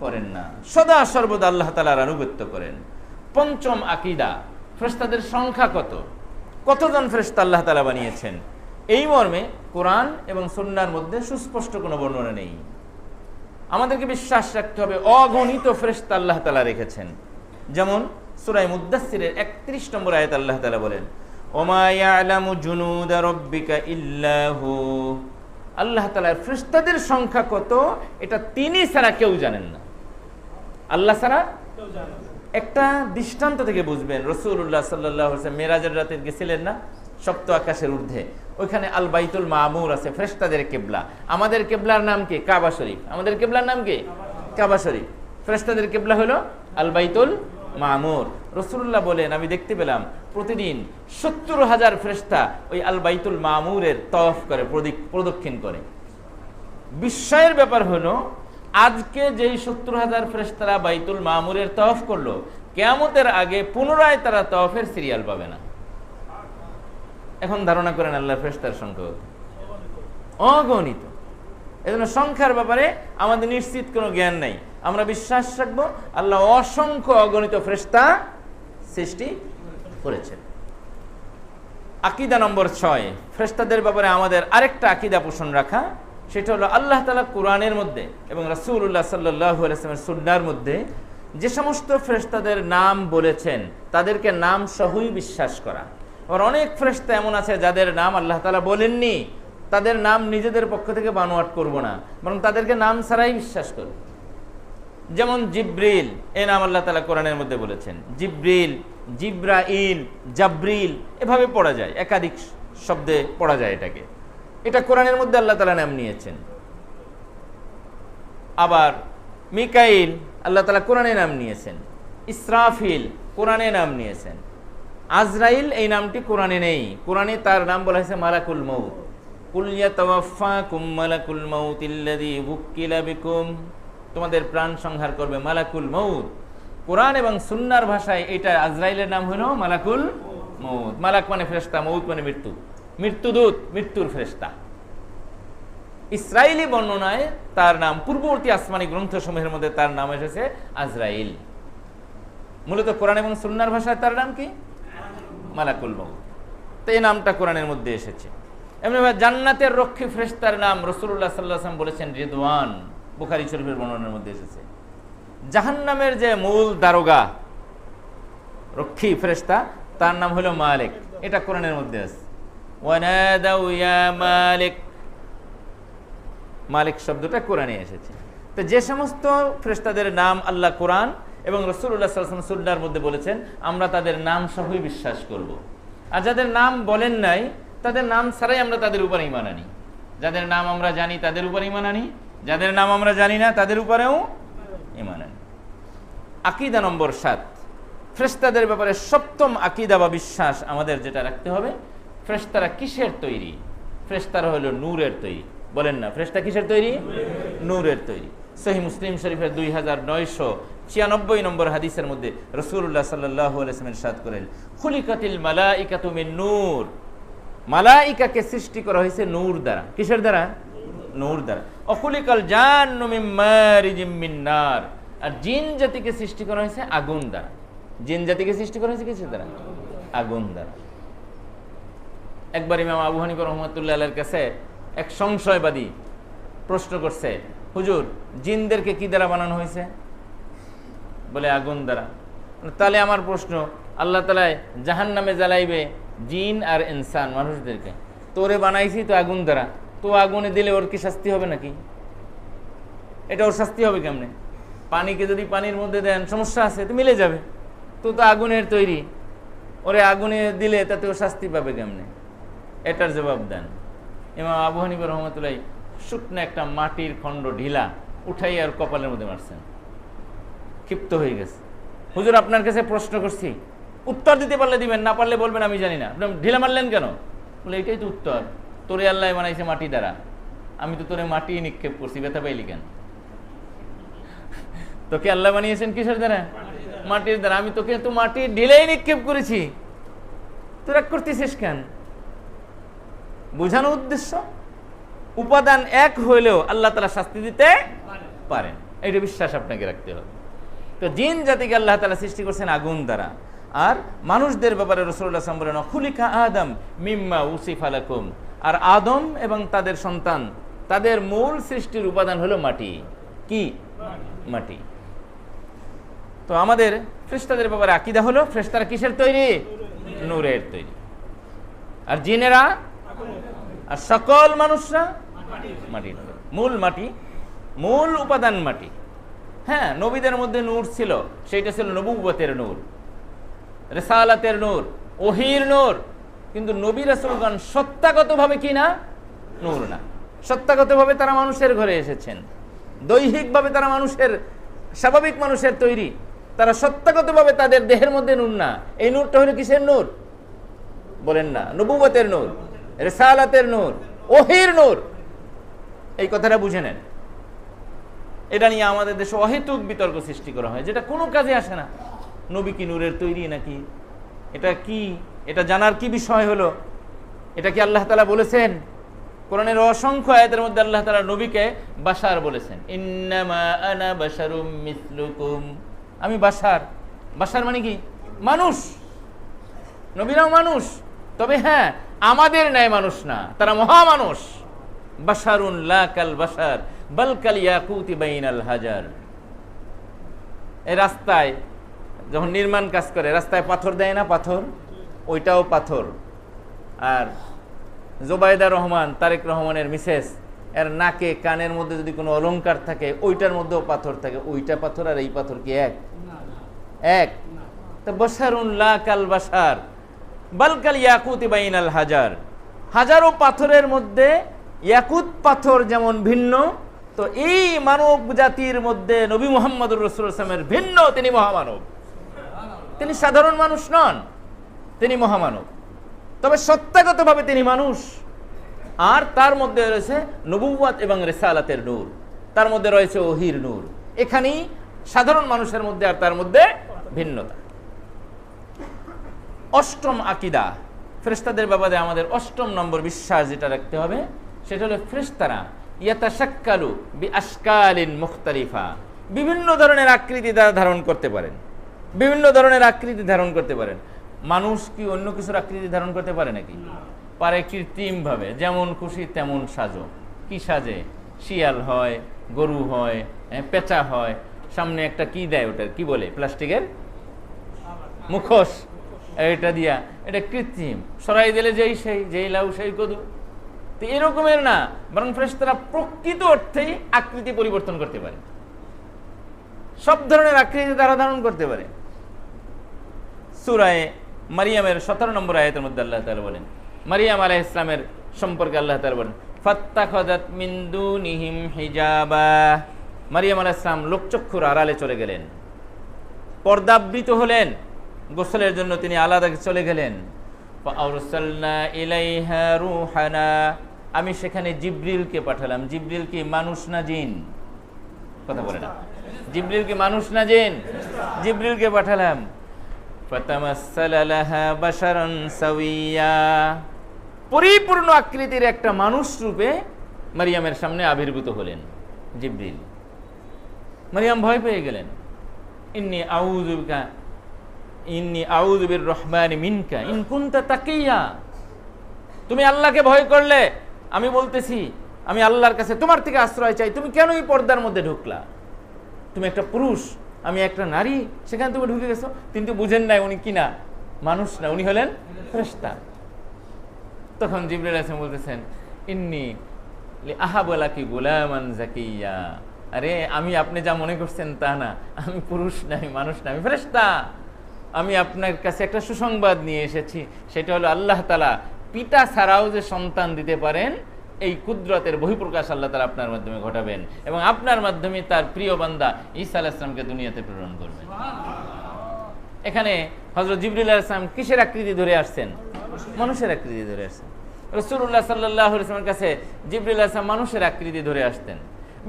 করেন না, সদা সর্বদা আল্লাহ তাআলার আনুগত্য করেন। পঞ্চম আকীদা, ফেরেশতাদের সংখ্যা কত, কতজন ফেরেশতা আল্লাহ তাআলা বানিয়েছেন, এই মর্মে কোরআন এবং সুন্নাহর মধ্যে সুস্পষ্ট কোনো বর্ণনা নেই। আমাদেরকে বিশ্বাস রাখতে হবে অগণিত ফেরেশতা আল্লাহ তাআলা রেখেছেন। যেমন সূরা মুদ্দাসসিরের 31 নম্বর আয়াত আল্লাহ তাআলা বলেন, ওমা ইয়ালামু জুনুদা রাব্বিকা ইল্লা হু, আল্লাহ তাআলার ফেরেশতাদের সংখ্যা কত এটা তিনি ছাড়া কেউ জানেন না, আল্লাহ ছাড়া কেউ জানেন না। একটা দৃষ্টান্ত থেকে বুঝবেন, রাসূলুল্লাহ সাল্লাল্লাহু আলাইহি ওয়াসাল্লাম মেরাজের রাতে গেছিলেন না সপ্ত আকাশের ঊর্ধ্বে, ওইখানে আল বাইতুল মামুর আছে, ফেরেশতাদের কিবলা। আমাদের কিবলার নাম কি? কাবা শরীফ। আমাদের কিবলার নাম কি? কাবা শরীফ। ফেরেশতাদের কিবলা হলো আল বাইতুল মামুর। রাসূলুল্লাহ বলেন আমি দেখতে পেলাম প্রতিদিন 70,000 ফেরেশতা ওই আল বাইতুল মামুরের তওয়াফ করে, প্রদক্ষিণ করে। বিস্ময়ের ব্যাপার হলো আজকে যেই 70,000 ফেরেশতারা বাইতুল মামুরের তওয়াফ করলো, কিয়ামতের আগে পুনরায় তারা তওয়াফের সিরিয়াল পাবে না। এখন ধারণা করেন আল্লাহর ফেরেশতার সংখ্যা অগণিত। এজন্য সংখ্যার ব্যাপারে আমাদের নিশ্চিত কোনো জ্ঞান নাই। আমরা বিশ্বাস রাখবো আল্লাহ অসংখ্য অগণিত ফেরেশতা সৃষ্টি করেছেন। আকীদা নম্বর 6, ফেরেশতাদের ব্যাপারে আমাদের আরেকটা আকীদা পোষণ রাখা, সেটা হলো আল্লাহ তাআলা কোরআনের মধ্যে এবং রাসূলুল্লাহ সাল্লাল্লাহু আলাইহি ওয়াসাল্লামের সুন্নাহর মধ্যে যে সমস্ত ফেরেশতাদের নাম বলেছেন তাদেরকে নাম সহই বিশ্বাস করা। আর অনেক ফেরেশতা এমন আছে যাদের নাম আল্লাহ তাআলা বলেননি, তাদের নাম নিজেদের পক্ষ থেকে বানোয়াট করব না, বরং তাদেরকে নাম ছাড়াই বিশ্বাস করব। যেমন জিব্রিল, এই নাম আল্লাহ তাআলা কোরআনের মধ্যে বলেছেন। জিব্রিল, জিব্রাইল, জাবরিল, এভাবে পড়া যায়, একাধিক শব্দে পড়া যায় এটাকে। এটা কোরআনের মধ্যে আল্লাহ তাআলা নাম নিয়েছেন। আবার মিকাইল, আল্লাহ তাআলা কোরআনে নাম নিয়েছেন। ইসরাফিল, কোরআনে নাম নিয়েছেন। আজরাইল, এই নামটি কোরআনে নেই, কোরআনে তার নাম বলা হয়েছে মালাকুল মউত। কুল ইয়াতাওয়াফাকুম মালাকুল মাউতিল্লাযী উক্কিলা বিকুম, তোমাদের প্রাণ সংহার করবে মালাকুল মউত। কোরআন এবং সুন্নাহর ভাষায় এটা আজরাইলের নাম হলো মালাকুল মউত। মালাক মানে ফেরেশতা, মউত মানে মৃত্যু, মৃত্যুদূত, মৃত্যুর ফেরেশতা। ইসরাইলি বর্ণনায় তার নাম, পূর্ববর্তী আসমানি গ্রন্থসমূহের মধ্যে তার নাম এসেছে আজরাইল। মূলত কোরআন এবং সুন্নাহর ভাষায় তার নাম কি? মালাকুল মউত। তো এই নামটা কোরআনের মধ্যে এসেছে। এমনিভাবে জান্নাতের রক্ষী ফেরেশতার নাম রাসূলুল্লাহ সাল্লাল্লাহু আলাইহি ওয়াসাল্লাম বলেছেন রিদওয়ান, বুখারী শরীফের বর্ণনার মধ্যে এসেছে। জাহান্নামের যে মূল দারোগা, রক্ষী ফেরেশতা, তার নাম হলো মালিক, এটা কোরআনের মধ্যে আছে। ওয়ানাদাউ ইয়া মালিক, মালিক শব্দটা কোরআনে এসেছে। তো যে সমস্ত ফেরেশতাদের নাম আল্লাহ কোরআন এবং রাসূলুল্লাহ সাল্লাল্লাহু আলাইহি ওয়াসাল্লাম সুন্নাহর মধ্যে বলেছেন, আমরা তাদের নাম সহই বিশ্বাস করব। আর যাদের নাম বলেন নাই, তাদের নাম ছাড়াই আমরা তাদের উপর ঈমান আনি। যাদের নাম আমরা জানি তাদের উপর ঈমান আনি, যাদের নাম আমরা জানি না তাদের উপরেও ঈমান আনি। আকীদা নম্বর 7, ফেরেশতাদের ব্যাপারে সপ্তম আকীদা বা বিশ্বাস আমাদের যেটা রাখতে হবে, ফেরেশতারা কিসের তৈরি? ফেরেশতারা হলো নূরের তৈরি। বলেন না, ফেরেশতা কিসের তৈরি? নূরের তৈরি। সহিহ মুসলিম শরীফের 2996 নম্বর হাদিসের মধ্যে রাসূলুল্লাহ সাল্লাল্লাহু আলাইহি ওয়াসাল্লাম ইরশাদ করেন, খুলিকাতিল মালাইকাতু মিন নূর, মালাইকাকে সৃষ্টি করা হয়েছে নূর দ্বারা। কিসের দ্বারা? নূর দ্বারা। অখুলিকাল জান্নু মিন মারিজিম মিন নার, আর জিন জাতিকে সৃষ্টি করা হয়েছে আগুন দ্বারা। জিন জাতিকে সৃষ্টি করা হয়েছে কিসের দ্বারা? আগুন দ্বারা। একবার ইমাম আবু হানিফা রাহমাতুল্লাহ আলাইহির কাছে এক সংশয়বাদী প্রশ্ন করছে, হুজুর, জিনদেরকে কি দ্বারা বানানো হয়েছে? বলে আগুন দ্বারা। তাহলে আমার প্রশ্ন, আল্লাহ তাআলা জাহান্নামে জ্বালাইবে জিন আর ইনসান, মানুষদেরকে, তোরে বানাইছি তো আগুন দ্বারা, তো আগুনে দিলে ওর কি শাস্তি হবে নাকি? এটা ওর শাস্তি হবে কেমনে? পানিকে যদি পানির মধ্যে দেন, সমস্যা আছে, তো মিলে যাবে, তো তো আগুনের তৈরি, ওরে আগুনে দিলে তাতে ও শাস্তি পাবে কেমনে? এটার জবাব দেন। ইমাম আবু হানিফা রাহমাতুল্লাহ শুকনো একটা মাটির খণ্ড ঢিলা উঠাই আর কপালের মধ্যে মারছেন। ক্ষিপ্ত হয়ে গেছে, হুজুর আপনার কাছে প্রশ্ন করছি, উত্তর দিতে পারলে দিবেন, না পারলে বলবেন আমি জানি না। আপনি ঢিলা মারলেন কেন? বলে এটাই তো উত্তর, তোরে আল্লাহ বানাইছে মাটি দ্বারা, আমি তো তোরে মাটি নিক্ষেপ করছি, ব্যথা পাইলি কেন? তোকে আল্লাহ বানিয়েছেন কিসের দ্বারা? মাটির দ্বারা। আমি তোকে তো মাটির ঢিলেই নিক্ষেপ করেছি, তোরা করতেছিস কেন? বোঝানো উদ্দেশ্য, উপাদান এক হইলেও আল্লাহ তাআলা শাস্তি দিতে পারেন, এইটা বিশ্বাস আপনাকে রাখতে হবে। তো জিন জাতিকে আল্লাহ তাআলা সৃষ্টি করছেন আগুন দ্বারা। আর মানুষদের ব্যাপারে রাসূলুল্লাহ সাল্লাল্লাহু আলাইহি ওয়াসাল্লাম বলেন, খুলিকা আদম মিম্মা উসিফা লাকুম, আর আদম এবং তাদের সন্তান, তাদের মূল সৃষ্টির উপাদান হলো মাটি। কি? মাটি। তো আমাদের ফেরেশতাদের ব্যাপারে আকীদা হলো, ফেরেশতারা কিসের তৈরি? নূরের তৈরি। আর জিনেরা আর সকল মানুষরা মাটির তৈরি। মূল মাটি, মূল উপাদান মাটি। হ্যাঁ, নবীদের মধ্যে নূর ছিল, সেইটা ছিল নবুয়তের নূর, রিসালাতের নূর, ওহীর নূর। কিন্তু নবী রাসূলগণ সত্তাগতভাবে কি না? নূর না। সত্তাগতভাবে তারা মানুষের ঘরে এসেছেন, দৈহিকভাবে তারা মানুষের, স্বাভাবিক মানুষের তৈরি, তারা সত্তাগতভাবে তাদের দেহের মধ্যে নূর না। এই নূরটা হলো কিসের নূর? বলেন না, নবুয়তের নূর, রিসালাতের নূর, ওহীর নূর। এই কথাটা বুঝে নেন। এটা নিয়ে আমাদের দেশে অহেতুক বিতর্ক সৃষ্টি করা হয়, যেটা কোনো কাজে আসে না। নবী কি নূরের তৈরি নাকি? এটা কি? এটা জানার কি বিষয় হলো? এটা কি আল্লাহ তাআলা বলেছেন? কোরআনের অসংখ্য আয়াতের মধ্যে আল্লাহ তাআলা নবীকে বাশার বলেছেন, ইন্নামা আনা বাশারুম মিসলুকুম, আমি বাশার। বাশার মানে কি? মানুষ। নবীরাও মানুষ, তবে হ্যাঁ আমাদের ন্যায় মানুষ না, তারা মহামানুষ। বাশারুন লা কাল বাশার বাল কাল ইয়াকুতি বাইনাল হাজার। এই রাস্তায় যখন নির্মাণ কাজ করে, রাস্তায় পাথর দেয় না? পাথর ওইটাও পাথর। আর জোবাইদা রহমান, তারেক রহমানের মিসেস, এর নাকে কানের মধ্যে যদি কোনো অলংকার থাকে ওইটার মধ্যেও পাথর থাকে, ওইটা পাথর আর এই পাথর কি এক? এক। তো বাশারুন লা কাল বাশার বাল কাল ইয়াকুতি বাইনাল হাজার। হাজারো পাথরের মধ্যে ইয়াকুত পাথর যেমন ভিন্ন, তো এই মানব জাতির মধ্যে নবী মুহাম্মদুর রাসূলুল্লাহ সাল্লাল্লাহু আলাইহি ওয়াসাল্লামের ভিন্ন। তিনি মহামানব, তিনি সাধারণ মানুষ নন, তিনি মহামানব। তবে সত্যাগতভাবে তিনি মানুষ, আর তার মধ্যে রয়েছে নবুওয়াত এবং রিসালাতের নূর, তার মধ্যে রয়েছে ওহির নূর। এখানেই সাধারণ মানুষের মধ্যে আর তার মধ্যে ভিন্নতা। অষ্টম আকীদা, ফেরেশতাদের ব্যাপারে আমাদের অষ্টম নম্বর বিশ্বাস যেটা রাখতে হবে সেটা হলো ফেরেশতারা ইয়াতাশাক্কালু বিআশকালিন মুখতালিফা, বিভিন্ন ধরনের আকৃতি দ্বারা ধারণ করতে পারেন, বিভিন্ন ধরনের আকৃতি ধারণ করতে পারেন। মানুষ কি অন্য কিছুর আকৃতি ধারণ করতে পারে নাকি? পারে কৃত্রিমভাবে, যেমন খুশি তেমন সাজো। কি সাজে? শিয়াল হয়, গরু হয়, পেঁচা হয়, সামনে একটা কি দেয়, ওটা কি বলে, প্লাস্টিকের মুখোশ, এটা দিয়া, এটা কৃত্রিম। সরাই দিলে যেই সেই, যেই লাউ সেই কদু। তো এরকমের না, বরং ফেরেশতারা প্রকৃত অর্থেই আকৃতি পরিবর্তন করতে পারে, সব ধরনের আকৃতি তারা ধারণ করতে পারে। সূরা মারিয়ামের 17 নম্বর আয়াতের মধ্যে আল্লাহ তাআলা বলেন, মারিয়াম আলাইহিস সালামের সম্পর্কে আল্লাহ তাআলা বলেন, ফাত্তাখাযাত মিন দুনিহিম হিজাবা। মারিয়াম আলাইহিস সালাম লোকচক্ষুর আড়ালে চলে গেলেন, পর্দাবৃত হলেন, গোসলের জন্য তিনি আলাদা চলে গেলেন। ফাআরসালনা ইলাইহা রূহানা, আমি সেখানে জিবরিলকে পাঠালাম। জিবরিল কি মানুষ না জিন? কথা বলে না। জিবরিল কি মানুষ না জিন? জিবরিলকে পাঠালাম। ফাতামাসসালা লাহা বাশারান সাওয়িয়া, পরিপূর্ণ আকৃতির একটা মানুষ রূপে মারিয়ামের সামনে আবির্ভূত হলেন জিবরিল। মারিয়াম ভয় পেয়ে গেলেন। ইন্নী আউযু বির রহমানি মিনকা ইন কুনতা তাকিয়া, তুমি আল্লাহকে ভয় করলে, আমি বলতেছি আমি আল্লাহর কাছে তোমার থেকে আশ্রয় চাই, তুমি কেন এই পর্দার মধ্যে ঢুকলা? তুমি একটা পুরুষ, আমি একটা নারী, সেখানে তুমি ঢুকে গেছো। কিন্তু বুঝেন নাই উনি কিনা মানুষ না, উনি হলেন ফেরেশতা। তখন জিবরিল আলাইহিস সালাম বলতেছেন, ইন্নী লিআহাবু লাকি গুলামান যাকিয়া, আরে আমি আপনি যা মনে করছেন তা না, আমি পুরুষ নাই, মানুষ না, আমি ফেরেশতা। আমি আপনার কাছে একটা সুসংবাদ নিয়ে এসেছি, সেটা হলো আল্লাহ তাআলা পিতা ছাড়াও যে সন্তান দিতে পারেন, এই কুদরতের বহিঃপ্রকাশ আল্লাহ তাআলা আপনার মাধ্যমে ঘটাবেন এবং আপনার মাধ্যমে তার প্রিয় বান্দা ঈসা আলাইহিস সালামকে দুনিয়াতে প্রেরণ করবেন। এখানে হযরত জিবরিল আলাইহিস সালাম কিসের আকৃতি ধরে আসছেন? মানুষের আকৃতি ধরে আসছেন। রাসূলুল্লাহ সাল্লাল্লাহু আলাইহি ওয়াসাল্লামের কাছে জিবরিল আলাইহিস সালাম মানুষের আকৃতি ধরে আসতেন।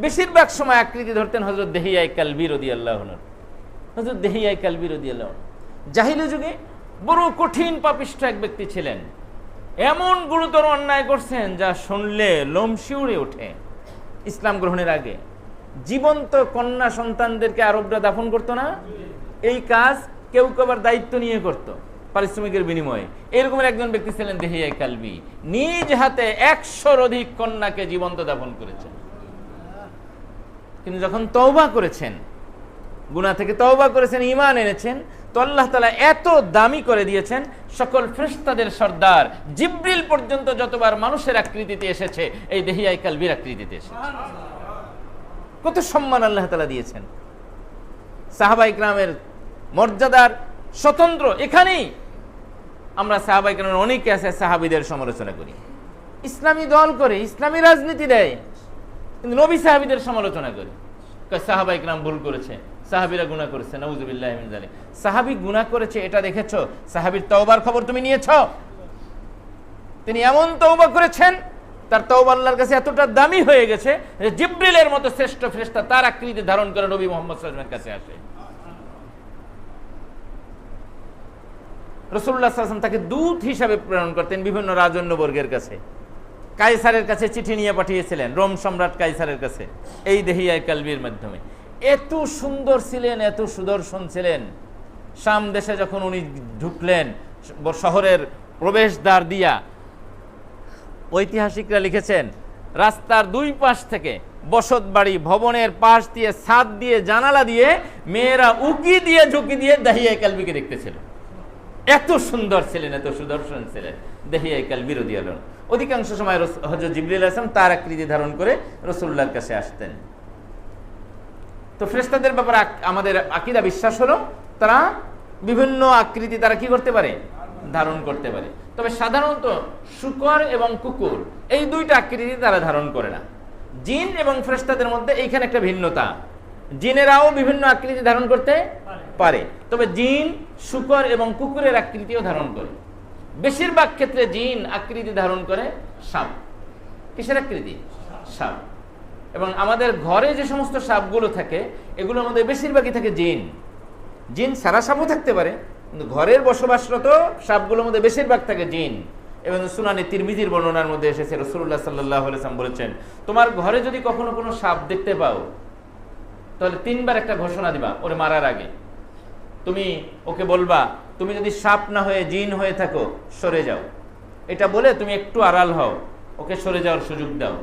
বেশিরভাগ সময় আকৃতি ধরতেন হযরত দেহিয়ায়ে কালবি রাদিয়াল্লাহু আনহু। হযরত দেহিয়ায়ে কালবি রাদিয়াল্লাহু আনহু জাহিলি যুগে বড় কঠিন পাপিষ্ঠ এক ব্যক্তি ছিলেন। এমন গুরুতর অন্যায় করছেন যা শুনলে লোম শিউরে ওঠে। ইসলাম গ্রহণের আগে জীবন্ত কন্যা সন্তানদেরকে আরবরা দাফন করতো না, এই কাজ কেউ কেউ আবার দায়িত্ব নিয়ে করত পারিশ্রমিকের বিনিময়ে। এরকমের একজন ব্যক্তি ছিলেন দেহিয়ায়ে কালবি, নিজ হাতে 100-র অধিক কন্যাকে জীবন্ত দাফন করেছেন। কিন্তু যখন তওবা করেছেন, গুনাহ থেকে তওবা করেছেন, ঈমান এনেছেন, তো আল্লাহ তাআলা এত দামি করে দিয়েছেন, সকল ফেরেশতাদের সর্দার জিবরিল পর্যন্ত যতবার মানুষের আকৃতিতে এসেছে, এই দেহিয়ায়ে কালবির আকৃতিতে এসেছে। কত সম্মান আল্লাহ তাআলা দিয়েছেন। সাহাবায়ে কেরামের মর্যাদার স্বতন্ত্র এখানেই আমরা সাহাবায়ে কেরামের অনেকে আছে সাহাবীদের সমালোচনা করি, ইসলামী দল করে, ইসলামী রাজনীতি দেয়, কিন্তু নবী সাহাবীদের সমালোচনা করে। সাহাবায়ে কেরাম ভুল করেছে, সাহাবীরা গুনাহ করেছে, নাউযুবিল্লাহি মিন যালিক। সাহাবী গুনাহ করেছে এটা দেখেছো? সাহাবীর তওবার খবর তুমি নিয়েছো? তিনি এমন তওবা করেছেন, তার তওবা আল্লাহর কাছে এতটা দামি হয়ে গেছে যে জিবরিলের মতো শ্রেষ্ঠ ফেরেশতা তার আকৃতি ধারণ করে নবী মুহাম্মদ সাল্লাল্লাহু আলাইহি ওয়াসাল্লামের কাছে আসে। রাসূলুল্লাহ সাল্লাল্লাহু আলাইহি ওয়াসাল্লাম তাকে দূত হিসাবে প্রেরণ করতেন বিভিন্ন রাজন্যবর্গের কাছে। কায়সারের কাছে চিঠি নিয়ে পাঠিয়েছিলেন, রোম সম্রাট কায়সারের কাছে, এই দেহিয়ায়ে কালবির মাধ্যমে। এত সুন্দর ছিলেন, এত সুদর্শন ছিলেন। শাম দেশে যখন উনি ঢুকলেন শহরের প্রবেশদ্বার দিয়া, ঐতিহাসিকরা লিখেছেন রাস্তার দুই পাশ থেকে বসত বাড়ি ভবনের পাশ দিয়ে, ছাদ দিয়ে, জানালা দিয়ে মেয়েরা উকি দিয়ে ঝুঁকি দিয়ে দেহিয়ায়ে কালবিকে দেখতেছিল। এত সুন্দর ছিলেন, এত সুদর্শন ছিলেন, দেহিয়াই কাল বিরোধী আলোন। অধিকাংশ সময় হযরত জিবরিল আলাইহিস সালাম তার আকৃতি ধারণ করে রাসূলুল্লাহর কাছে আসতেন। তো ফেরেশতাদের ব্যাপারে আমাদের আকীদা বিশ্বাস হলো তারা বিভিন্ন আকৃতি তারা কি করতে পারে, ধারণ করতে পারে। তবে সাধারণত শূকর এবং কুকুর এই দুইটা আকৃতি তারা ধারণ করে না। জিন এবং ফেরেশতাদের মধ্যে এইখানে একটা ভিন্নতা, জিনেরাও বিভিন্ন আকৃতি ধারণ করতে পারে, তবে জিন শূকর এবং কুকুরের আকৃতিও ধারণ করে। বেশিরভাগ ক্ষেত্রে জিন আকৃতি ধারণ করে সাপ। কিসের আকৃতি? সাপ। এবং আমাদের ঘরে যে সমস্ত সাপগুলো থাকে এগুলোর মধ্যে বেশিরভাগই থাকে জিন। জিন সারা সাপও থাকতে পারে, কিন্তু ঘরের বসবাসরত সাপগুলোর মধ্যে বেশিরভাগ থাকে জিন। এবং সুনানে তিরমিজির বর্ণনার মধ্যে এসেছে রাসূলুল্লাহ সাল্লাল্লাহু আলাইহি ওয়াসাল্লাম বলেছেন, তোমার ঘরে যদি কখনো কোনো সাপ দেখতে পাও তাহলে 3 বার একটা ঘোষণা দিবা ওরে মারার আগে। তুমি ওকে বলবা, তুমি যদি সাপ না হয়ে জিন হয়ে থাকো সরে যাও। এটা বলে তুমি একটু আড়াল হও, ওকে সরে যাওয়ার সুযোগ দাও।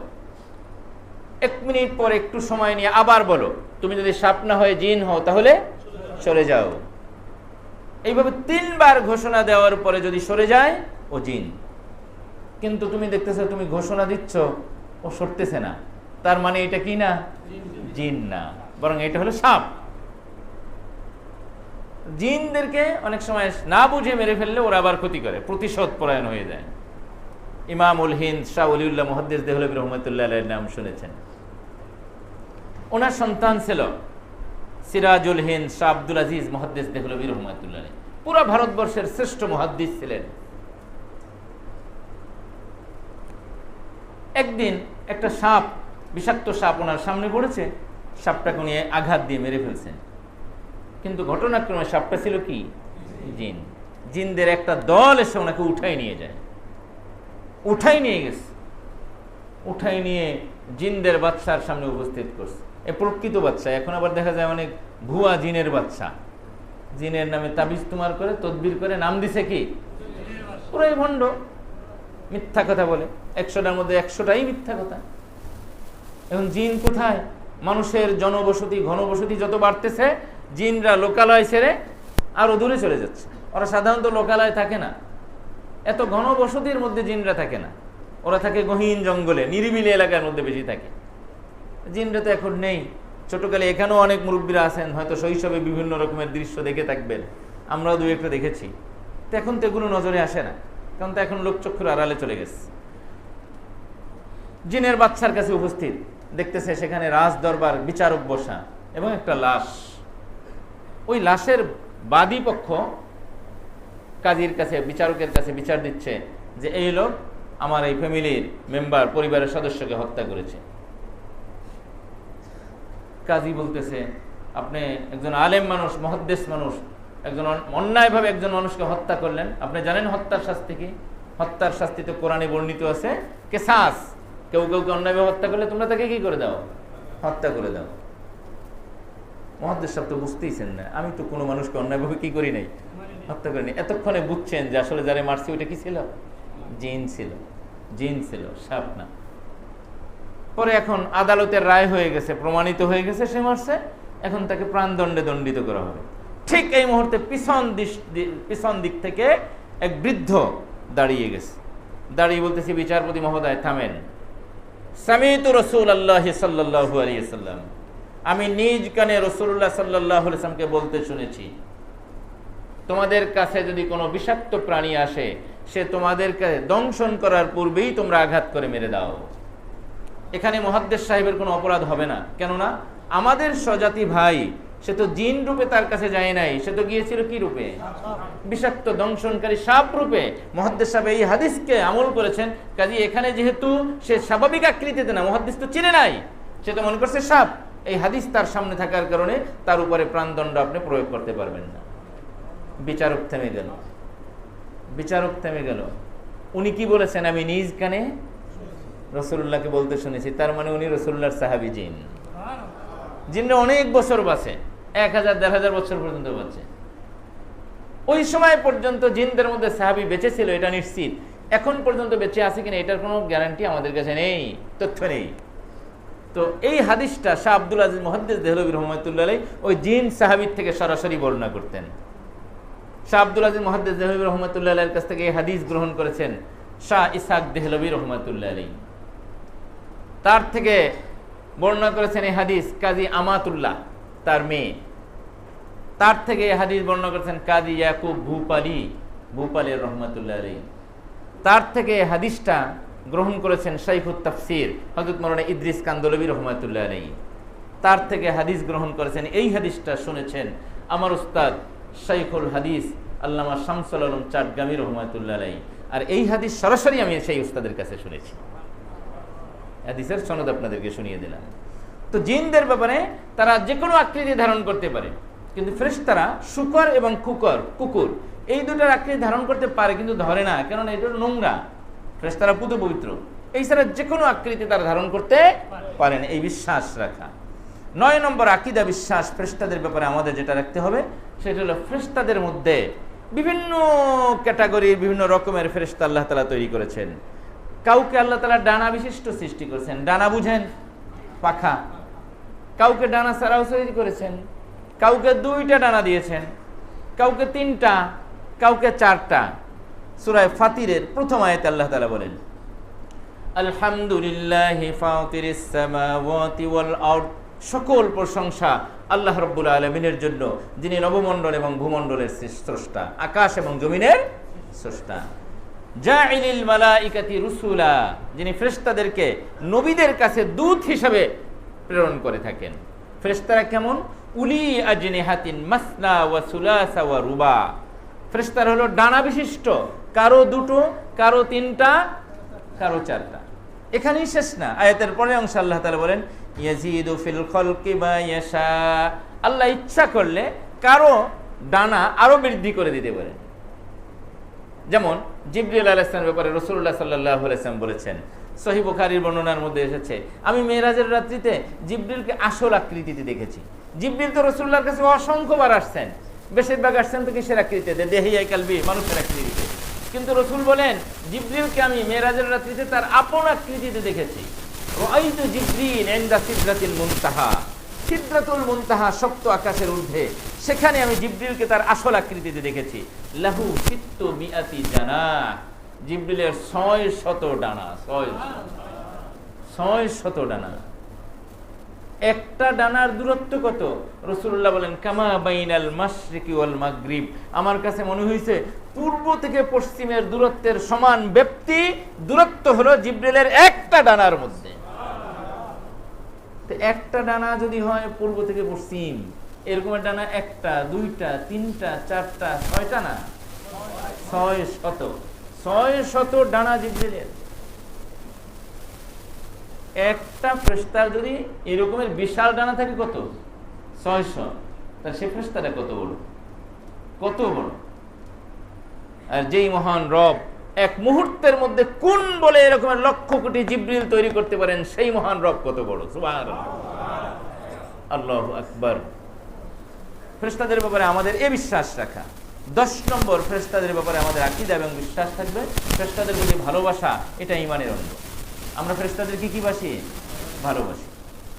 1 মিনিট পর একটু সময় নিয়ে আবার বলো, তুমি যদি সাপ না হয়ে জিন হও তাহলে সরে যাও। এইভাবে 3 বার ঘোষণা দেওয়ার পরে যদি সরে যায় ও জিন। কিন্তু তুমি দেখতেছো তুমি ঘোষণা দিচ্ছ ও সরতেছে না, তার মানে এটা কি না? জিন না, বরং এটা হলো সাপ। জিনদেরকে অনেক সময় না বুঝে মেরে ফেললে ওরা আবার ক্ষতি করে, প্রতিশোধ পরায়ণ হয়ে যায়। ইমামুল হিন্দ শাহ ওলিউল্লাহ মুহাদ্দিস দেহলভী রহমাতুল্লাহ আলাইহির নাম শুনেছেন। ওনার সন্তান ছিল সিরাজুল হিন্দ শাহ আব্দুল আজিজ মুহাদ্দিস দেহলভী রহমাতুল্লাহ আলাইহি। পুরো ভারতবর্ষের শ্রেষ্ঠ মুহাদ্দিস ছিলেন। একদিন একটা সাপ, বিষাক্ত সাপ ওনার সামনে পড়েছে, সাপটাকে নিয়ে আঘাত দিয়ে মেরে ফেলছেন। কিন্তু ঘটনাক্রমে সাপটা ছিল কি? জিন। জিনদের একটা দল এসে ওনাকে উঠাই নিয়ে যায়, উঠাই নিয়ে গেছে, উঠাই নিয়ে জিনদের বাচ্চার সামনে উপস্থিত করছে। এ প্রকৃত বাচ্চা। এখন আবার দেখা যায় অনেক ভুয়া জিনের বাচ্চা, জিনের নামে তাবিজ তুমার করে, তদবির করে, নাম দিছে কি পুরাই ভণ্ড, মিথ্যা কথা বলে। 100টার মধ্যে 100টাই মিথ্যা কথা। এখন জিন কোথায়? মানুষের জনবসতি ঘনবসতি যত বাড়তেছে জিনরা লোকালয় ছেড়ে আরো দূরে চলে যাচ্ছে। ওরা সাধারণত লোকালয় থাকে না, এত ঘনবসতির মধ্যে জিনরা থাকে না, ওরা থাকে গহীন জঙ্গলে, নিরিবিলি এলাকার মধ্যে বেশি থাকে। জিনরা তো এখন নেই। ছোটকালে এখানেও অনেক মুরব্বীরা আছেন, হয়তো শৈশবে বিভিন্ন রকমের দৃশ্য দেখে থাকবেন, আমরাও 2-1টা দেখেছি। তো এখন তো এগুলো নজরে আসে না, কারণ তো এখন লোকচক্ষুর আড়ালে চলে গেছে। জিনের বাচ্চার কাছে উপস্থিত, দেখতেছে সেখানে রাজ দরবার, বিচারক বসা এবং একটা লাশ। ওই লাশের বাদী পক্ষ কাজীর কাছে, বিচারকের কাছে বিচার দিচ্ছে যে এই লোক আমার এই ফ্যামিলির মেম্বার, পরিবারের সদস্যকে হত্যা করেছে। কাজী বলতেছে, আপনি একজন আলেম মানুষ, মুহাদ্দিস মানুষ, একজন অন্যায়ভাবে একজন মানুষকে হত্যা করলেন, আপনি জানেন হত্যার শাস্তি কি? হত্যার শাস্তি তো কোরআনে বর্ণিত আছে, কিসাস। কেউ কেউকে অন্যায়ভাবে হত্যা করলে তোমরা তাকে কি করে দাও? হত্যা করে দাও। মুহাদ্দিস সাহেব তো বুঝতেইছেন না, আমি তো কোনো মানুষকে অন্যায়ভাবে কি করি নাই, হত্যা করিনি। এতক্ষণে বুঝছেন যে আসলে যারা মারছে ওইটা কি ছিল? জিন ছিল, জিন ছিল, সাপ না। পরে এখন আদালতের রায় হয়ে গেছে, প্রমাণিত হয়ে গেছে সে মারছে, এখন তাকে প্রাণদণ্ডে দণ্ডিত করা হবে। ঠিক এই মুহূর্তে পিছন দিক থেকে এক বৃদ্ধ দাঁড়িয়ে গেছে, দাঁড়িয়ে বলতেছি, বিচারপতি মহোদয় থামেন। সামিতু রাসূলুল্লাহ সাল্লাল্লাহু আলাইহি ওয়াসাল্লাম, আমি নিজ কানে রাসূলুল্লাহ সাল্লাল্লাহু আলাইহি ওয়াসাল্লামকে বলতে শুনেছি, তোমাদের কাছে যদি কোনো বিষাক্ত প্রাণী আসে সে তোমাদেরকে দংশন করার পূর্বেই তোমরা আঘাত করে মেরে দাও। এখানে মুহাদ্দিস সাহেবের কোনো অপরাধ হবে না, কেননা আমাদের স্বজাতি ভাই সে তো জিন রূপে তার কাছে যায় নাই, সে তো গিয়েছিল কি রূপে? বিষাক্ত দংশনকারী সাপ রূপে। মুহাদ্দিস সাহেব এই হাদিসকে আমল করেছেন, কাজে এখানে যেহেতু সে স্বাভাবিক আকৃতিতে না, মুহাদ্দিস তো চিনে নাই, সে তো মনে করছে সাপ। এই হাদিস তার সামনে থাকার কারণে তার উপরে প্রাণদণ্ড আপনি প্রয়োগ করতে পারবেন না। বিচারক থেমে গেল, বিচারক থেমে গেল। উনি কি বলেছেন? আমি নিজ কানে রাসূলুল্লাহকে বলতে শুনেছি। তার মানে উনি রাসূলুল্লাহর সাহাবী জিন। জিনরা অনেক বছর বাঁচে, 1000-1500 বছর পর্যন্ত বাঁচে। ওই সময় পর্যন্ত জিনদের মধ্যে সাহাবী বেঁচে ছিল এটা নিশ্চিত। এখন পর্যন্ত বেঁচে আছে কিনা এটার কোনো গ্যারান্টি আমাদের কাছে নেই, তথ্য নেই। তো এই হাদিসটা শাহ আব্দুল আজিজ মুহাদ্দিস দেহলভী রহমাতুল্লাহ আলাইহি ওই জিন সাহাবীর থেকে সরাসরি বর্ণনা করতেন। শাহ আব্দুল আজিজ মুহাদ্দিস দেহলভী রহমাতুল্লাহ আলাইহির কাছ থেকে এই হাদিস গ্রহণ করেছেন শাহ ইসহাক দেহলভী রহমাতুল্লাহ আলাইহি। তার থেকে বর্ণনা করেছেন এই হাদিস কাজী আমাতুল্লাহ, তার মেয়ে। তার থেকে এই হাদিস বর্ণনা করেছেন কাজী ইয়াকুব ভূপালী রহমাতুল্লাহ আলাইহি। তার থেকে এই হাদিসটা গ্রহণ করেছেন শাইখুত তাফসীর হযরত মাওলানা ইদ্রিস কান্দলভী রহমাতুল্লাহ আলাইহি। তার থেকে হাদিস গ্রহণ করেছেন, এই হাদিসটা শুনেছেন আমার উস্তাদ শাইখুল হাদিস আল্লামা শামসুল আলম চাটগামী রহমাতুল্লাহ আলাইহি। আর এই হাদিস সরাসরি আমি সেই উস্তাদের কাছে শুনেছি। হাদিসের সনদ আপনাদেরকে শুনিয়ে দিলাম। তো জিনদের ব্যাপারে তারা যে কোনো আকৃতি ধারণ করতে পারে, কিন্তু ফেরেশতারা শুকর এবং কুকুর এই দুটার আকৃতি ধারণ করতে পারে, কিন্তু ধরে না, কেননা এটা নোংরা। ফেরেশতারা পুত পবিত্র, এই ছাড়া যে কোনো আকৃতি তারা ধারণ করতে পারেন, এই বিশ্বাস রাখা। 9 নম্বর আকীদা বিশ্বাস ফেরেশতাদের ব্যাপারে আমাদের যেটা রাখতে হবে সেটা হলো ফেরেশতাদের মধ্যে বিভিন্ন ক্যাটাগরির বিভিন্ন রকমের ফেরেশতা আল্লাহ তাআলা তৈরি করেছেন। কাউকে আল্লাহ তাআলা ডানা বিশিষ্ট সৃষ্টি করেছেন, ডানা বুঝেন, পাখা। কাউকে ডানা ছাড়াও তৈরি করেছেন, কাউকে 2টা ডানা দিয়েছেন, কাউকে 3টা, কাউকে 4টা। সূরা ফাতিরের প্রথম আয়াতে আল্লাহ তাআলা বলেন আলহামদুলিল্লাহি ফাতিরিস সামাওয়াতি ওয়াল আরদ, সকল প্রশংসা আল্লাহ রাব্বুল আলামিনের জন্য, যিনি নবমণ্ডল এবং ভূমণ্ডলের স্রষ্টা, আকাশ এবং জমিনের স্রষ্টা। জাইলিল মালাইকাতি রুসুলা, যিনি ফেরেশতাদেরকে নবীদের কাছে দূত হিসাবে প্রেরণ করে থাকেন। ফেরেশতারা কেমন? উলি আজনিহাতিন মাসনা ওয়া সুলাসা ওয়া রুবা। ফেরেশতারা হলো ডানা বিশিষ্ট, কারো 2টো, কারো 3টা, কারো 4টা। এখানেই শেষ না, আয়াতের পরের অংশে আল্লাহ তাআলা বলেন ইয়াজিদু ফিল খালকি মা ইয়াশা, আল্লাহ ইচ্ছা করলে কারো ডানা আরো বৃদ্ধি করে দিতে পারেন। যেমন জিবরিল আলাইহিস সালামের ব্যাপারে রাসূলুল্লাহ সাল্লাল্লাহু আলাইহি ওয়াসাল্লাম বলেছেন, সহিহ বুখারীর বর্ণনার মধ্যে এসেছে, আমি মেরাজের রাত্রিতে জিবরিলকে আসল আকৃতিতে দেখেছি। জিবরিল তো রাসূলুল্লাহর কাছে অসংখ্যবার আসছেন, বেশিরভাগ আসছেন তো কিসের আকৃতিতে? দেহিয়াই কালবি, মানুষের আকৃতিতে। কিন্তু রাসূল বলেন জিবরিলকে আমি মেরাজের রাত্রিতে তার আপন আকৃতিতে দেখেছি। রাআইতু জিবরিল ইনদা সিদরাতিল মুনতাহা, সিদরাতুল মুনতাহা সপ্ত আকাশের ঊর্ধ্বে, সেখানে আমি জিবরিলকে তার আসল আকৃতিতে দেখেছি। লাহু সিত্তু মিআতি জানাহ, জিবরিলের 600 ডানা, 600 ডানা। একটা ডানার দূরত্ব কত? রাসূলুল্লাহ বলেন কামা বাইনাল মাশরিকি ওয়াল মাগরিব, আমার কাছে মনে হয়েছে পূর্ব থেকে পশ্চিমের দূরত্বের সমান ব্যাপ্তি দূরত্ব হলো জিবরিলের একটা ডানার মধ্যে। তো একটা ডানা যদি হয় পূর্ব থেকে পশ্চিম, এরকমের ডানা 1টা, 2টা, 3টা, 4টা, 6টা না, 600 ডানা জিবরিলের। একটা ফেরেশতার যদি এরকমের বিশাল ডানা থাকে কত? 600। তাহলে সে ফেরেশতাটা কত বড়, কত বড়! আর যেই মহান রব এক মুহূর্তের মধ্যে কোন বলে এরকমের লক্ষ কোটি জিবরিল তৈরি করতে পারেন, সেই মহান রব কত বড়! সুবহানাল্লাহ, আল্লাহু আকবার। ফেরেশতাদের ব্যাপারে আমাদের এই বিশ্বাস রাখা। 10 নম্বর ফেরেশতাদের ব্যাপারে আমাদের আকীদা এবং বিশ্বাস থাকবে ফেরেশতাদের প্রতি ভালোবাসা, এটা ঈমানের অঙ্গ। আমরা ফেরেশতাদেরকে কি বাসি? ভালোবাসি।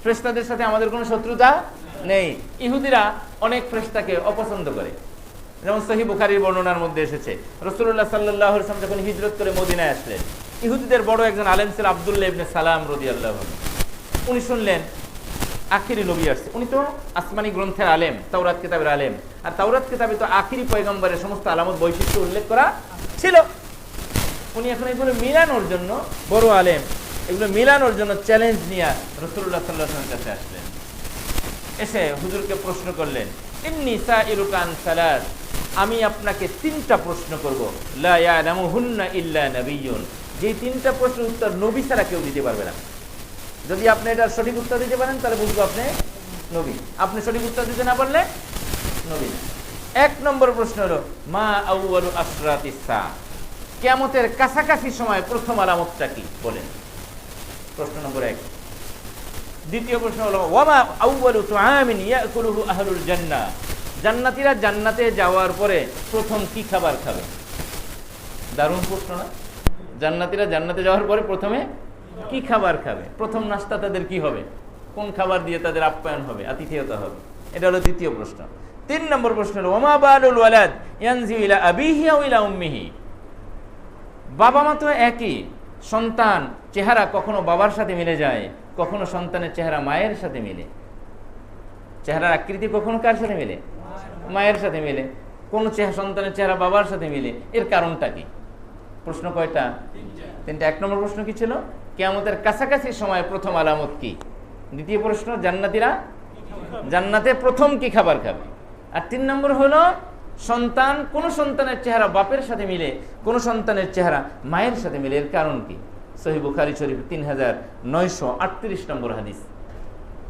ফেরেশতাদের সাথে আমাদের কোনো শত্রুতা নেই। ইহুদিরা অনেক ফেরেশতাকে অপছন্দ করে, যেমন সহিহ বুখারীর বর্ণনার মধ্যে এসেছে, রাসূলুল্লাহ সাল্লাল্লাহু আলাইহি ওয়াসাল্লাম যখন হিজরত করে মদিনায় আসলেন, ইহুদিদের বড় একজন আলেম ছিল আব্দুল্লাহ ইবনে সালাম রাদিয়াল্লাহু আনহু। উনি শুনলেন আখিরি নবী আসছে। উনি তো আসমানি গ্রন্থের আলেম, তাওরাত কিতাবের আলেম, আর তাওরাত কিতাবে তো আখিরি পয়গম্বরের সমস্ত আলামত বৈশিষ্ট্য উল্লেখ করা ছিল। উনি এখন এগুলো মিলানোর জন্য, বড় আলেম, এগুলো মিলানোর জন্য চ্যালেঞ্জ নিয়ে রাসূলুল্লাহ সাল্লাল্লাহু আলাইহি ওয়াসাল্লামের কাছে আসলেন। এসে হুজুরকে প্রশ্ন করলেন, ইন্নী সাইলুকা আন সালাত, আমি আপনাকে 3টা প্রশ্ন করব, লা ইয়ালামুহুন্না ইল্লা নাবিয়্যুন, যে 3টা প্রশ্নের উত্তর নবী ছাড়া কেউ দিতে পারবে না। যদি আপনি এটার সঠিক উত্তর দিতে পারেন তাহলে বুঝবো আপনি নবী, আপনি সঠিক উত্তর দিতে না পারলে নবী না। 1 নম্বর প্রশ্ন হলো মা আউয়ালু আসরাতিস সাআ, কিয়ামতের কাছাকাছি সময় প্রথম আলামতটা কি বলেন? প্রশ্ন নম্বর 1। দ্বিতীয় প্রশ্ন হলো ওয়ামা আউয়ালু তুআমিন ইয়াকুলুহু আহলুল জান্নাহ, জান্নাতীরা জান্নাতে যাওয়ার পরে প্রথম কি খাবার খাবে? দারুণ প্রশ্ন না? জান্নাতীরা জান্নাতে যাওয়ার পরে প্রথমে কি খাবার খাবে? প্রথম নাস্তা তাদের কি হবে? কোন খাবার দিয়ে তাদের আপ্যায়ন হবে, আতিথেয়তা হবে? এটা হলো দ্বিতীয় প্রশ্ন। 3 নম্বর প্রশ্ন হলো ওমা বালুল ওয়ালাদ ইয়ানজি ইলা আবিহি আও ইলা উম্মিহি, বাবা মা তো একই, সন্তান চেহারা কখনো বাবার সাথে মিলে যায়, কখনো সন্তানের চেহারা মায়ের সাথে মিলে। চেহারার আকৃতি কখনো কার সাথে মিলে? মায়ের সাথে মিলে। কোন সন্তানের চেহারা বাবার সাথে মিলে, এর কারণটা কি? প্রশ্ন কয়টা? 3টা। 1 নম্বর প্রশ্ন কি ছিল? কিয়ামতের কাছাকাছি সময় প্রথম আলামত কি? দ্বিতীয় প্রশ্ন, জান্নাতীরা জান্নাতে প্রথম কি খাবার খাবে? আর 3 নম্বর হলো সন্তান, কোন সন্তানের চেহারা বাপের সাথে মিলে, কোন সন্তানের চেহারা মায়ের সাথে মিলে, এর কারণ কি? সহিহ বুখারী শরীফ 3938 নম্বর হাদিস।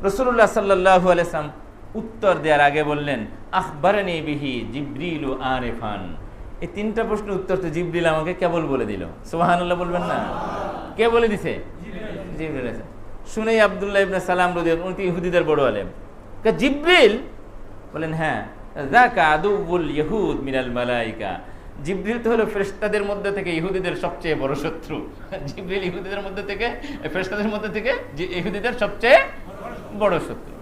রাসূলুল্লাহ সাল্লাল্লাহু আলাইহি ওয়াসাল্লাম উত্তর দেওয়ার আগে বললেন আখবারানি বিহি জিবরিল আরিফান। এই 3টা প্রশ্নের উত্তর তো জিবরিল আমাকে কেবল বলে দিল। সুবহানাল্লাহ বলবেন না? কে বলে দিছে? জিবরিল। শুনেই আব্দুল্লাহ ইবনে সালাম রাদিয়াল্লাহু আনহু, ইহুদিদের বড় আলেম, জিবরিল বলেন হ্যাঁ, যাকা আদুউল ইহুদ মিনাল মালাইকা। জিবরিল তো হলো ফেরেশতাদের মধ্যে থেকে ইহুদিদের সবচেয়ে বড় শত্রু। জিবরিল ইহুদিদের মধ্যে থেকে, ফেরেশতাদের মধ্যে থেকে ইহুদিদের সবচেয়ে বড় শত্রু।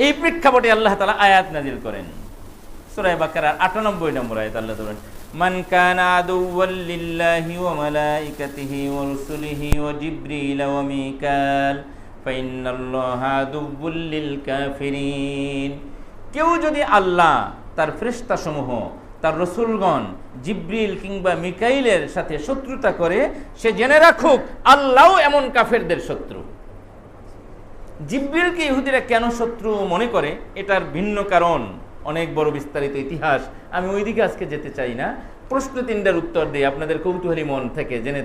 এই প্রেক্ষাপটে আল্লাহ তাআলা আয়াত নাযিল করেন। সূরা বাকারার 98 নম্বর আয়াত আল্লাহ বলেন মান কানা আদুওয়াল লিল্লাহি ওয়া মালাইকাতিহি ওয়া রুসুলিহি ওয়া জিবরিল ওয়া মিকাল ফাইন্নাল্লাহা আদুউল লিল কাফিরিন। কেউ যদি আল্লাহ, তার ফেরেশতাসমূহ, তার রাসূলগণ, জিবরিল কিংবা মিকাইলের সাথে শত্রুতা করে, সে জেনে রাখুক আল্লাহও এমন কাফেরদের শত্রু। জিবরিলকে ইহুদিরা কেন শত্রু মনে করে, এটার ভিন্ন কারণ, অনেক বড় বিস্তারিত ইতিহাস, আমি ওইদিকে আজকে যেতে চাই না। প্রশ্ন 3টার উত্তর দিয়ে আপনাদের কৌতূহলী মন থেকে জেনে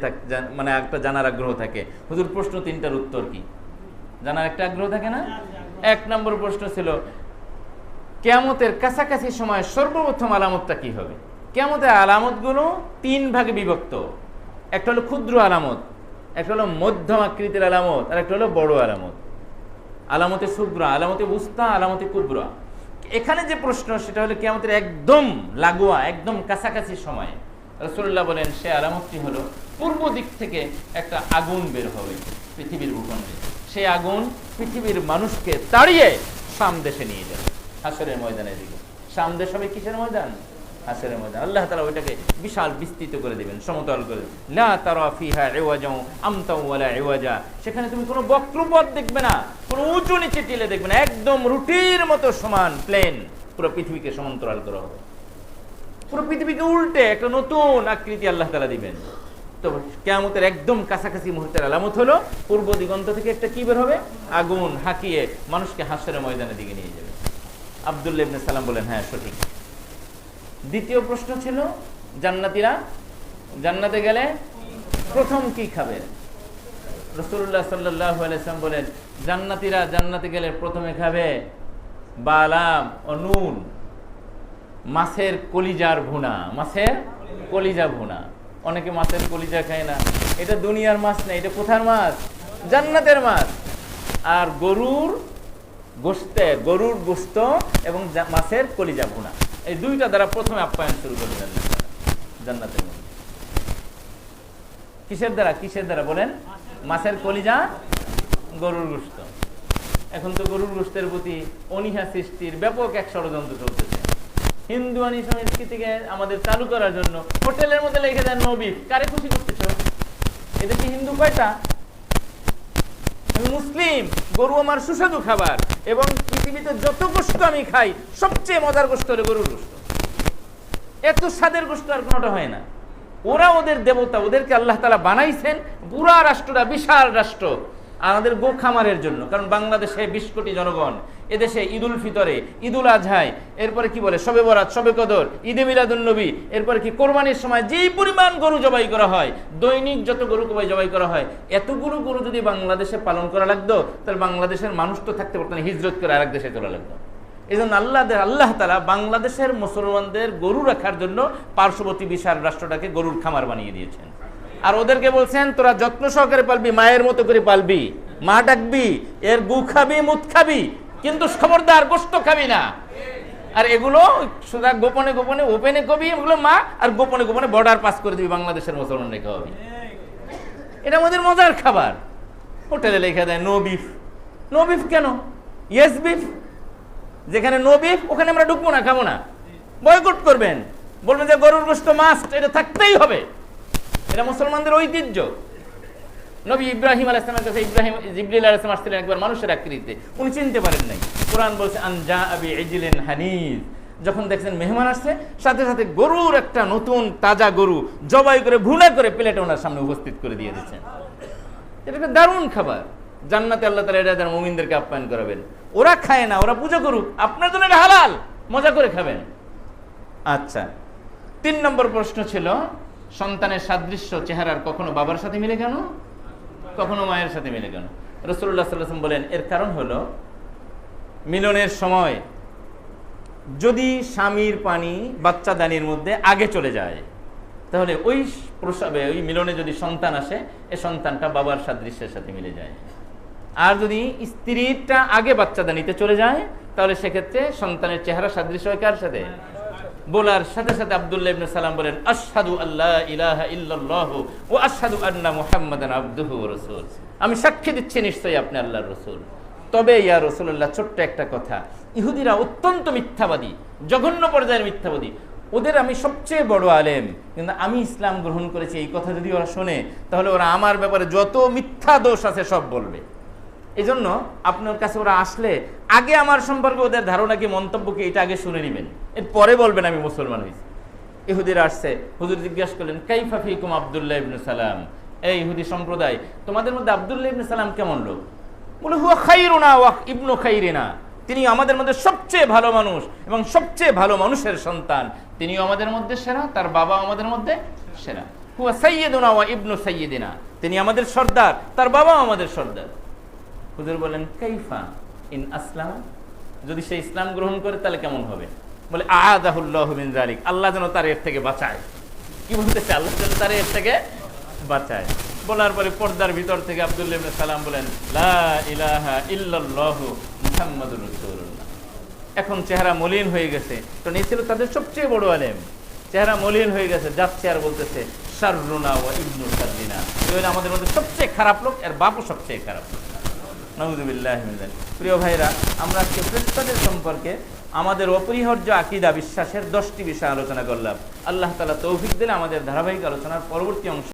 মানে একটা জানার আগ্রহ থাকে, হুজুর প্রশ্ন 3টার উত্তর কি জানার একটা আগ্রহ থাকে না? 1 নম্বর প্রশ্ন ছিল কিয়ামতের কাছাকাছি সময় সর্বপ্রথম আলামতটা কি হবে? কিয়ামতের আলামতগুলো 3 ভাগে বিভক্ত। একটা হলো ক্ষুদ্র আলামত, একটা হলো মধ্যম আকৃতির আলামত, আর একটা হলো বড় আলামত। আলামতে সুগরা, আলামতে উস্তা, আলামতে কুবরা। এখানে যে প্রশ্ন সেটা হলো কিয়ামতের একদম লাগোয়া, একদম কাছাকাছি সময়। রাসূলুল্লাহ বলেন সে আলামতটি হলো পূর্ব দিক থেকে একটা আগুন বের হবে পৃথিবীর ভূখণ্ডে। সেই আগুন পৃথিবীর মানুষকে তাড়িয়ে শাম দেশে নিয়ে যাবে, হাসরের ময়দানের দিকে। শাম দেশ হবে কিসের ময়দান? হাসরের ময়দান। আল্লাহ তাআলা ওইটাকে বিশাল বিস্তৃত করে দিবেন, সমতল করে দিবেন। লা তারা ফিহা ইওয়াজাও আমতা ওয়ালা ইওয়াজা। সেখানে তুমি কোনো বক্রপথ দেখবে না, কোনো উঁচু নিচে টিলে দেখবে না, একদম রুটির মতো সমান প্লেন, পুরো পৃথিবীকে সমান্তরাল করা হবে। পুরো পৃথিবীকে উল্টে একটা নতুন আকৃতি আল্লাহ তাআলা দিবেন। তো কিয়ামতের একদম কাছাকাছি মুহূর্তের আলামত হলো পূর্ব দিগন্ত থেকে একটা কি বের হবে? আগুন হাঁকিয়ে মানুষকে হাসরের ময়দানের দিকে নিয়ে যাবে। আব্দুল্লাহ ইবনে সালাম বলেন হ্যাঁ সঠিক। দ্বিতীয় প্রশ্ন ছিল জান্নাতীরা জান্নাতে গেলে প্রথম কি খাবে? রাসূলুল্লাহ সাল্লাল্লাহু আলাইহি ওয়াসাল্লাম বলেন জান্নাতীরা জান্নাতে গেলে প্রথমে খাবে বালাম ও নুন, মাছের কলিজার ভুনা। মাছের কলিজা ভুনা। অনেকে মাছের কলিজা খায় না, এটা দুনিয়ার মাছ না, এটা কোথার মাছ? জান্নাতের মাছ। আর গরুর গোশত এবং মাছের কলিজা ভুনা, এই 2টা দ্বারা প্রথমে আপ্যায়ন শুরু করে জান্নাতের মধ্যে। কিসের দ্বারা বলেন? মাছের কলিজা, গরুর গোশত। এখন তো গরুর গোশতের প্রতি অনীহা সৃষ্টির ব্যাপক এক ষড়যন্ত্র চলতেছে। হিন্দুয়ানি সংস্কৃতিকে আমাদের চালু করার জন্য হোটেলের মধ্যে লিখে দেন নো বিফ। কারে খুশি করতেছ? এটা কি হিন্দু কয়টা? আমি মুসলিম, গরু আমার সুস্বাদু খাবার, এবং পৃথিবীতে যত গোশত আমি খাই সবচেয়ে মজার গোশত হলো গরুর গোশত। এত স্বাদের গোশত আর কোনোটা হয় না। ওরা ওদের দেবতা, ওদেরকে আল্লাহ তাআলা বানাইছেন, পুরা রাষ্ট্রটা বিশাল রাষ্ট্র আমাদের গো খামারের জন্য। কারণ বাংলাদেশে 20 কোটি জনগণ, এদেশে ঈদুল ফিতরে, ঈদুল আজহায়, এরপরে কি বলে শবে বরাত, শবে কদর, ঈদে মিলাদুন নবী, এরপরে কি কোরবানির সময় যেই পরিমাণ গরু জবাই করা হয়, দৈনিক যত গরু জবাই করা হয়, এতগুলো গরু যদি বাংলাদেশে পালন করা লাগতো তাহলে বাংলাদেশের মানুষ তো থাকতে পারতো না, হিজরত করে আরেক দেশে চলে লাগতো। এই জন্য আল্লাহ তাআলা বাংলাদেশের মুসলমানদের গরু রাখার জন্য পার্শ্ববর্তী বিশাল রাষ্ট্রটাকে গরুর খামার বানিয়ে দিয়েছেন। আর ওদেরকে বলছেন তোরা যত্ন সহকারে পালবি, মায়ের মতো করে পালবি, মা ডাকবি, এর গু খাবি, মুত খাবি, কিন্তু খবরদার গোশত খাবি না। আর এগুলো সোজা গোপনে গোপনে ওপেনে কবি এগুলো মা, আর গোপনে গোপনে বর্ডার পাস করে দিবি, বাংলাদেশের মুসলমানরা খাওয়াবি। এটা আমাদের মজার খাবার। হোটেলে লেখা দেয় নো বিফ। নো বিফ কেন? Yes beef. যেখানে নো বিফ ওখানে আমরা ঢুকবো না, খাবো না, বয়কট করবেন, বলবেন যে গরুর গোশত মাস্ট, এটা থাকতেই হবে, এটা মুসলমানদের ঐতিহ্য। নবী ইব্রাহিম আলাইহিস সালামের কাছে জিবরিল আলাইহিস সালাম আসছিলেন একবার মানুষের আকৃতিতে, উনি চিনতে পারেন নাই। কোরআন বলছে আনজা আবি ইজলিন হানিজ, যখন দেখছেন মেহমান আসছে, সাথে সাথে গরুর একটা নতুন তাজা গরু জবাই করে ভুনা করে প্লেটে ওনার সামনে উপস্থিত করে দিয়ে দিচ্ছেন। এটা একটা দারুণ খাবার, জান্নাতে আল্লাহ তাআলা এটা মুমিনদেরকে আপ্যায়ন করাবেন। ওরা খায় না, ওরা পূজা করুক, আপনার জন্য এটা হালাল, মজা করে খাবেন। আচ্ছা, 3 নম্বর প্রশ্ন ছিল সন্তানের সাদৃশ্য চেহারার কখনো বাবার সাথে মিলে কেন, কখনো মায়ের সাথে মিলে কেন? রাসূলুল্লাহ সাল্লাল্লাহু আলাইহি ওয়াসাল্লাম বলেন এর কারণ হলো মিলনের সময় যদি স্বামীর পানি বাচ্চা দানির মধ্যে আগে চলে যায়, তাহলে ওই প্রসবে ওই মিলনে যদি সন্তান আসে, এই সন্তানটা বাবার সাদৃশ্যের সাথে মিলে যায়। আর যদি স্ত্রীটা আগে বাচ্চা দানিতে চলে যায়, তাহলে সেক্ষেত্রে সন্তানের চেহারা সাদৃশ্য হয় কার সাথে? বলার সাথে সাথে আব্দুল্লাহ ইবনে সালাম বলেন আশহাদু আল্লা ইলাহা ইল্লাল্লাহু ওয়া আশহাদু আন্না মুহাম্মাদান আবদুহু ওয়া রাসূলুহু, আমি সাক্ষ্য দিচ্ছি নিশ্চয়ই আপনি আল্লাহর রাসূল। তবে ইয়া রাসূলুল্লাহ, ছোট্ট একটা কথা, ইহুদিরা অত্যন্ত মিথ্যাবাদী, জঘন্য পর্যায়ের মিথ্যাবাদী, ওদের আমি সবচেয়ে বড় আলেম, কিন্তু আমি ইসলাম গ্রহণ করেছি, এই কথা যদি ওরা শোনে তাহলে ওরা আমার ব্যাপারে যত মিথ্যা দোষ আছে সব বলবে। এই জন্য আপনার কাছে ওরা আসলে আগে আমার সম্পর্কে ওদের ধারণা কি, মন্তব্য কি, এটা আগে শুনে নেবেন, এরপরে বলবেন আমি মুসলমান হয়েছি। ইহুদিরা আসছে, হুজুর জিজ্ঞাসা করলেন কাইফা ফিকুম আব্দুল্লাহ ইবনে সালাম, এই ইহুদি সম্প্রদায় তোমাদের মধ্যে আব্দুল্লাহ ইবনে সালাম কেমন লোক? বলে হুয়া খাইরুনা ওয়া ইবনু খাইরিনা, তিনি আমাদের মধ্যে সবচেয়ে ভালো মানুষ এবং সবচেয়ে ভালো মানুষের সন্তান, তিনিও আমাদের মধ্যে সেরা, তার বাবা আমাদের মধ্যে সেরা। হুয়া সাইয়্যিদুনা ওয়া ইবনু সাইয়্যিদিনা, তিনি আমাদের সর্দার, তার বাবা আমাদের সর্দার। হুজুর বলেন কাইফা ইন আসলাম, যদি সে ইসলাম গ্রহণ করে তাহলে কেমন হবে? বলে আযাহুল্লাহু মিন যালিক, আল্লাহ যেন তার এর থেকে বাঁচায়। কি বলতেছে? আল্লাহ যেন তার এর থেকে বাঁচায়। বলার পরে পর্দার ভিতর থেকে আব্দুল্লাহ ইবনে সালাম বলেন লা ইলাহা ইল্লাল্লাহু মুহাম্মাদুর রাসূলুল্লাহ। এখন চেহারা মলিন হয়ে গেছে, কারণ এই ছিল তাদের সবচেয়ে বড় আলেম, চেহারা মলিন হয়ে গেছে, যাচ্ছে আর বলতেছে শাররুনা ওয়া ইবনু শাররিনা, আমাদের মধ্যে সবচেয়ে খারাপ লোক, এর বাপও সবচেয়ে খারাপ। নাউযুবিল্লাহি মিন যালিক। প্রিয় ভাইরা, আমরা আজকে ফেরেশতাদের সম্পর্কে আমাদের অপরিহার্য আকীদা বিশ্বাসের 10টি বিষয় আলোচনা করলাম। আল্লাহ তাআলা তৌফিক দিলে আমাদের ধারাবাহিক আলোচনার পরবর্তী অংশ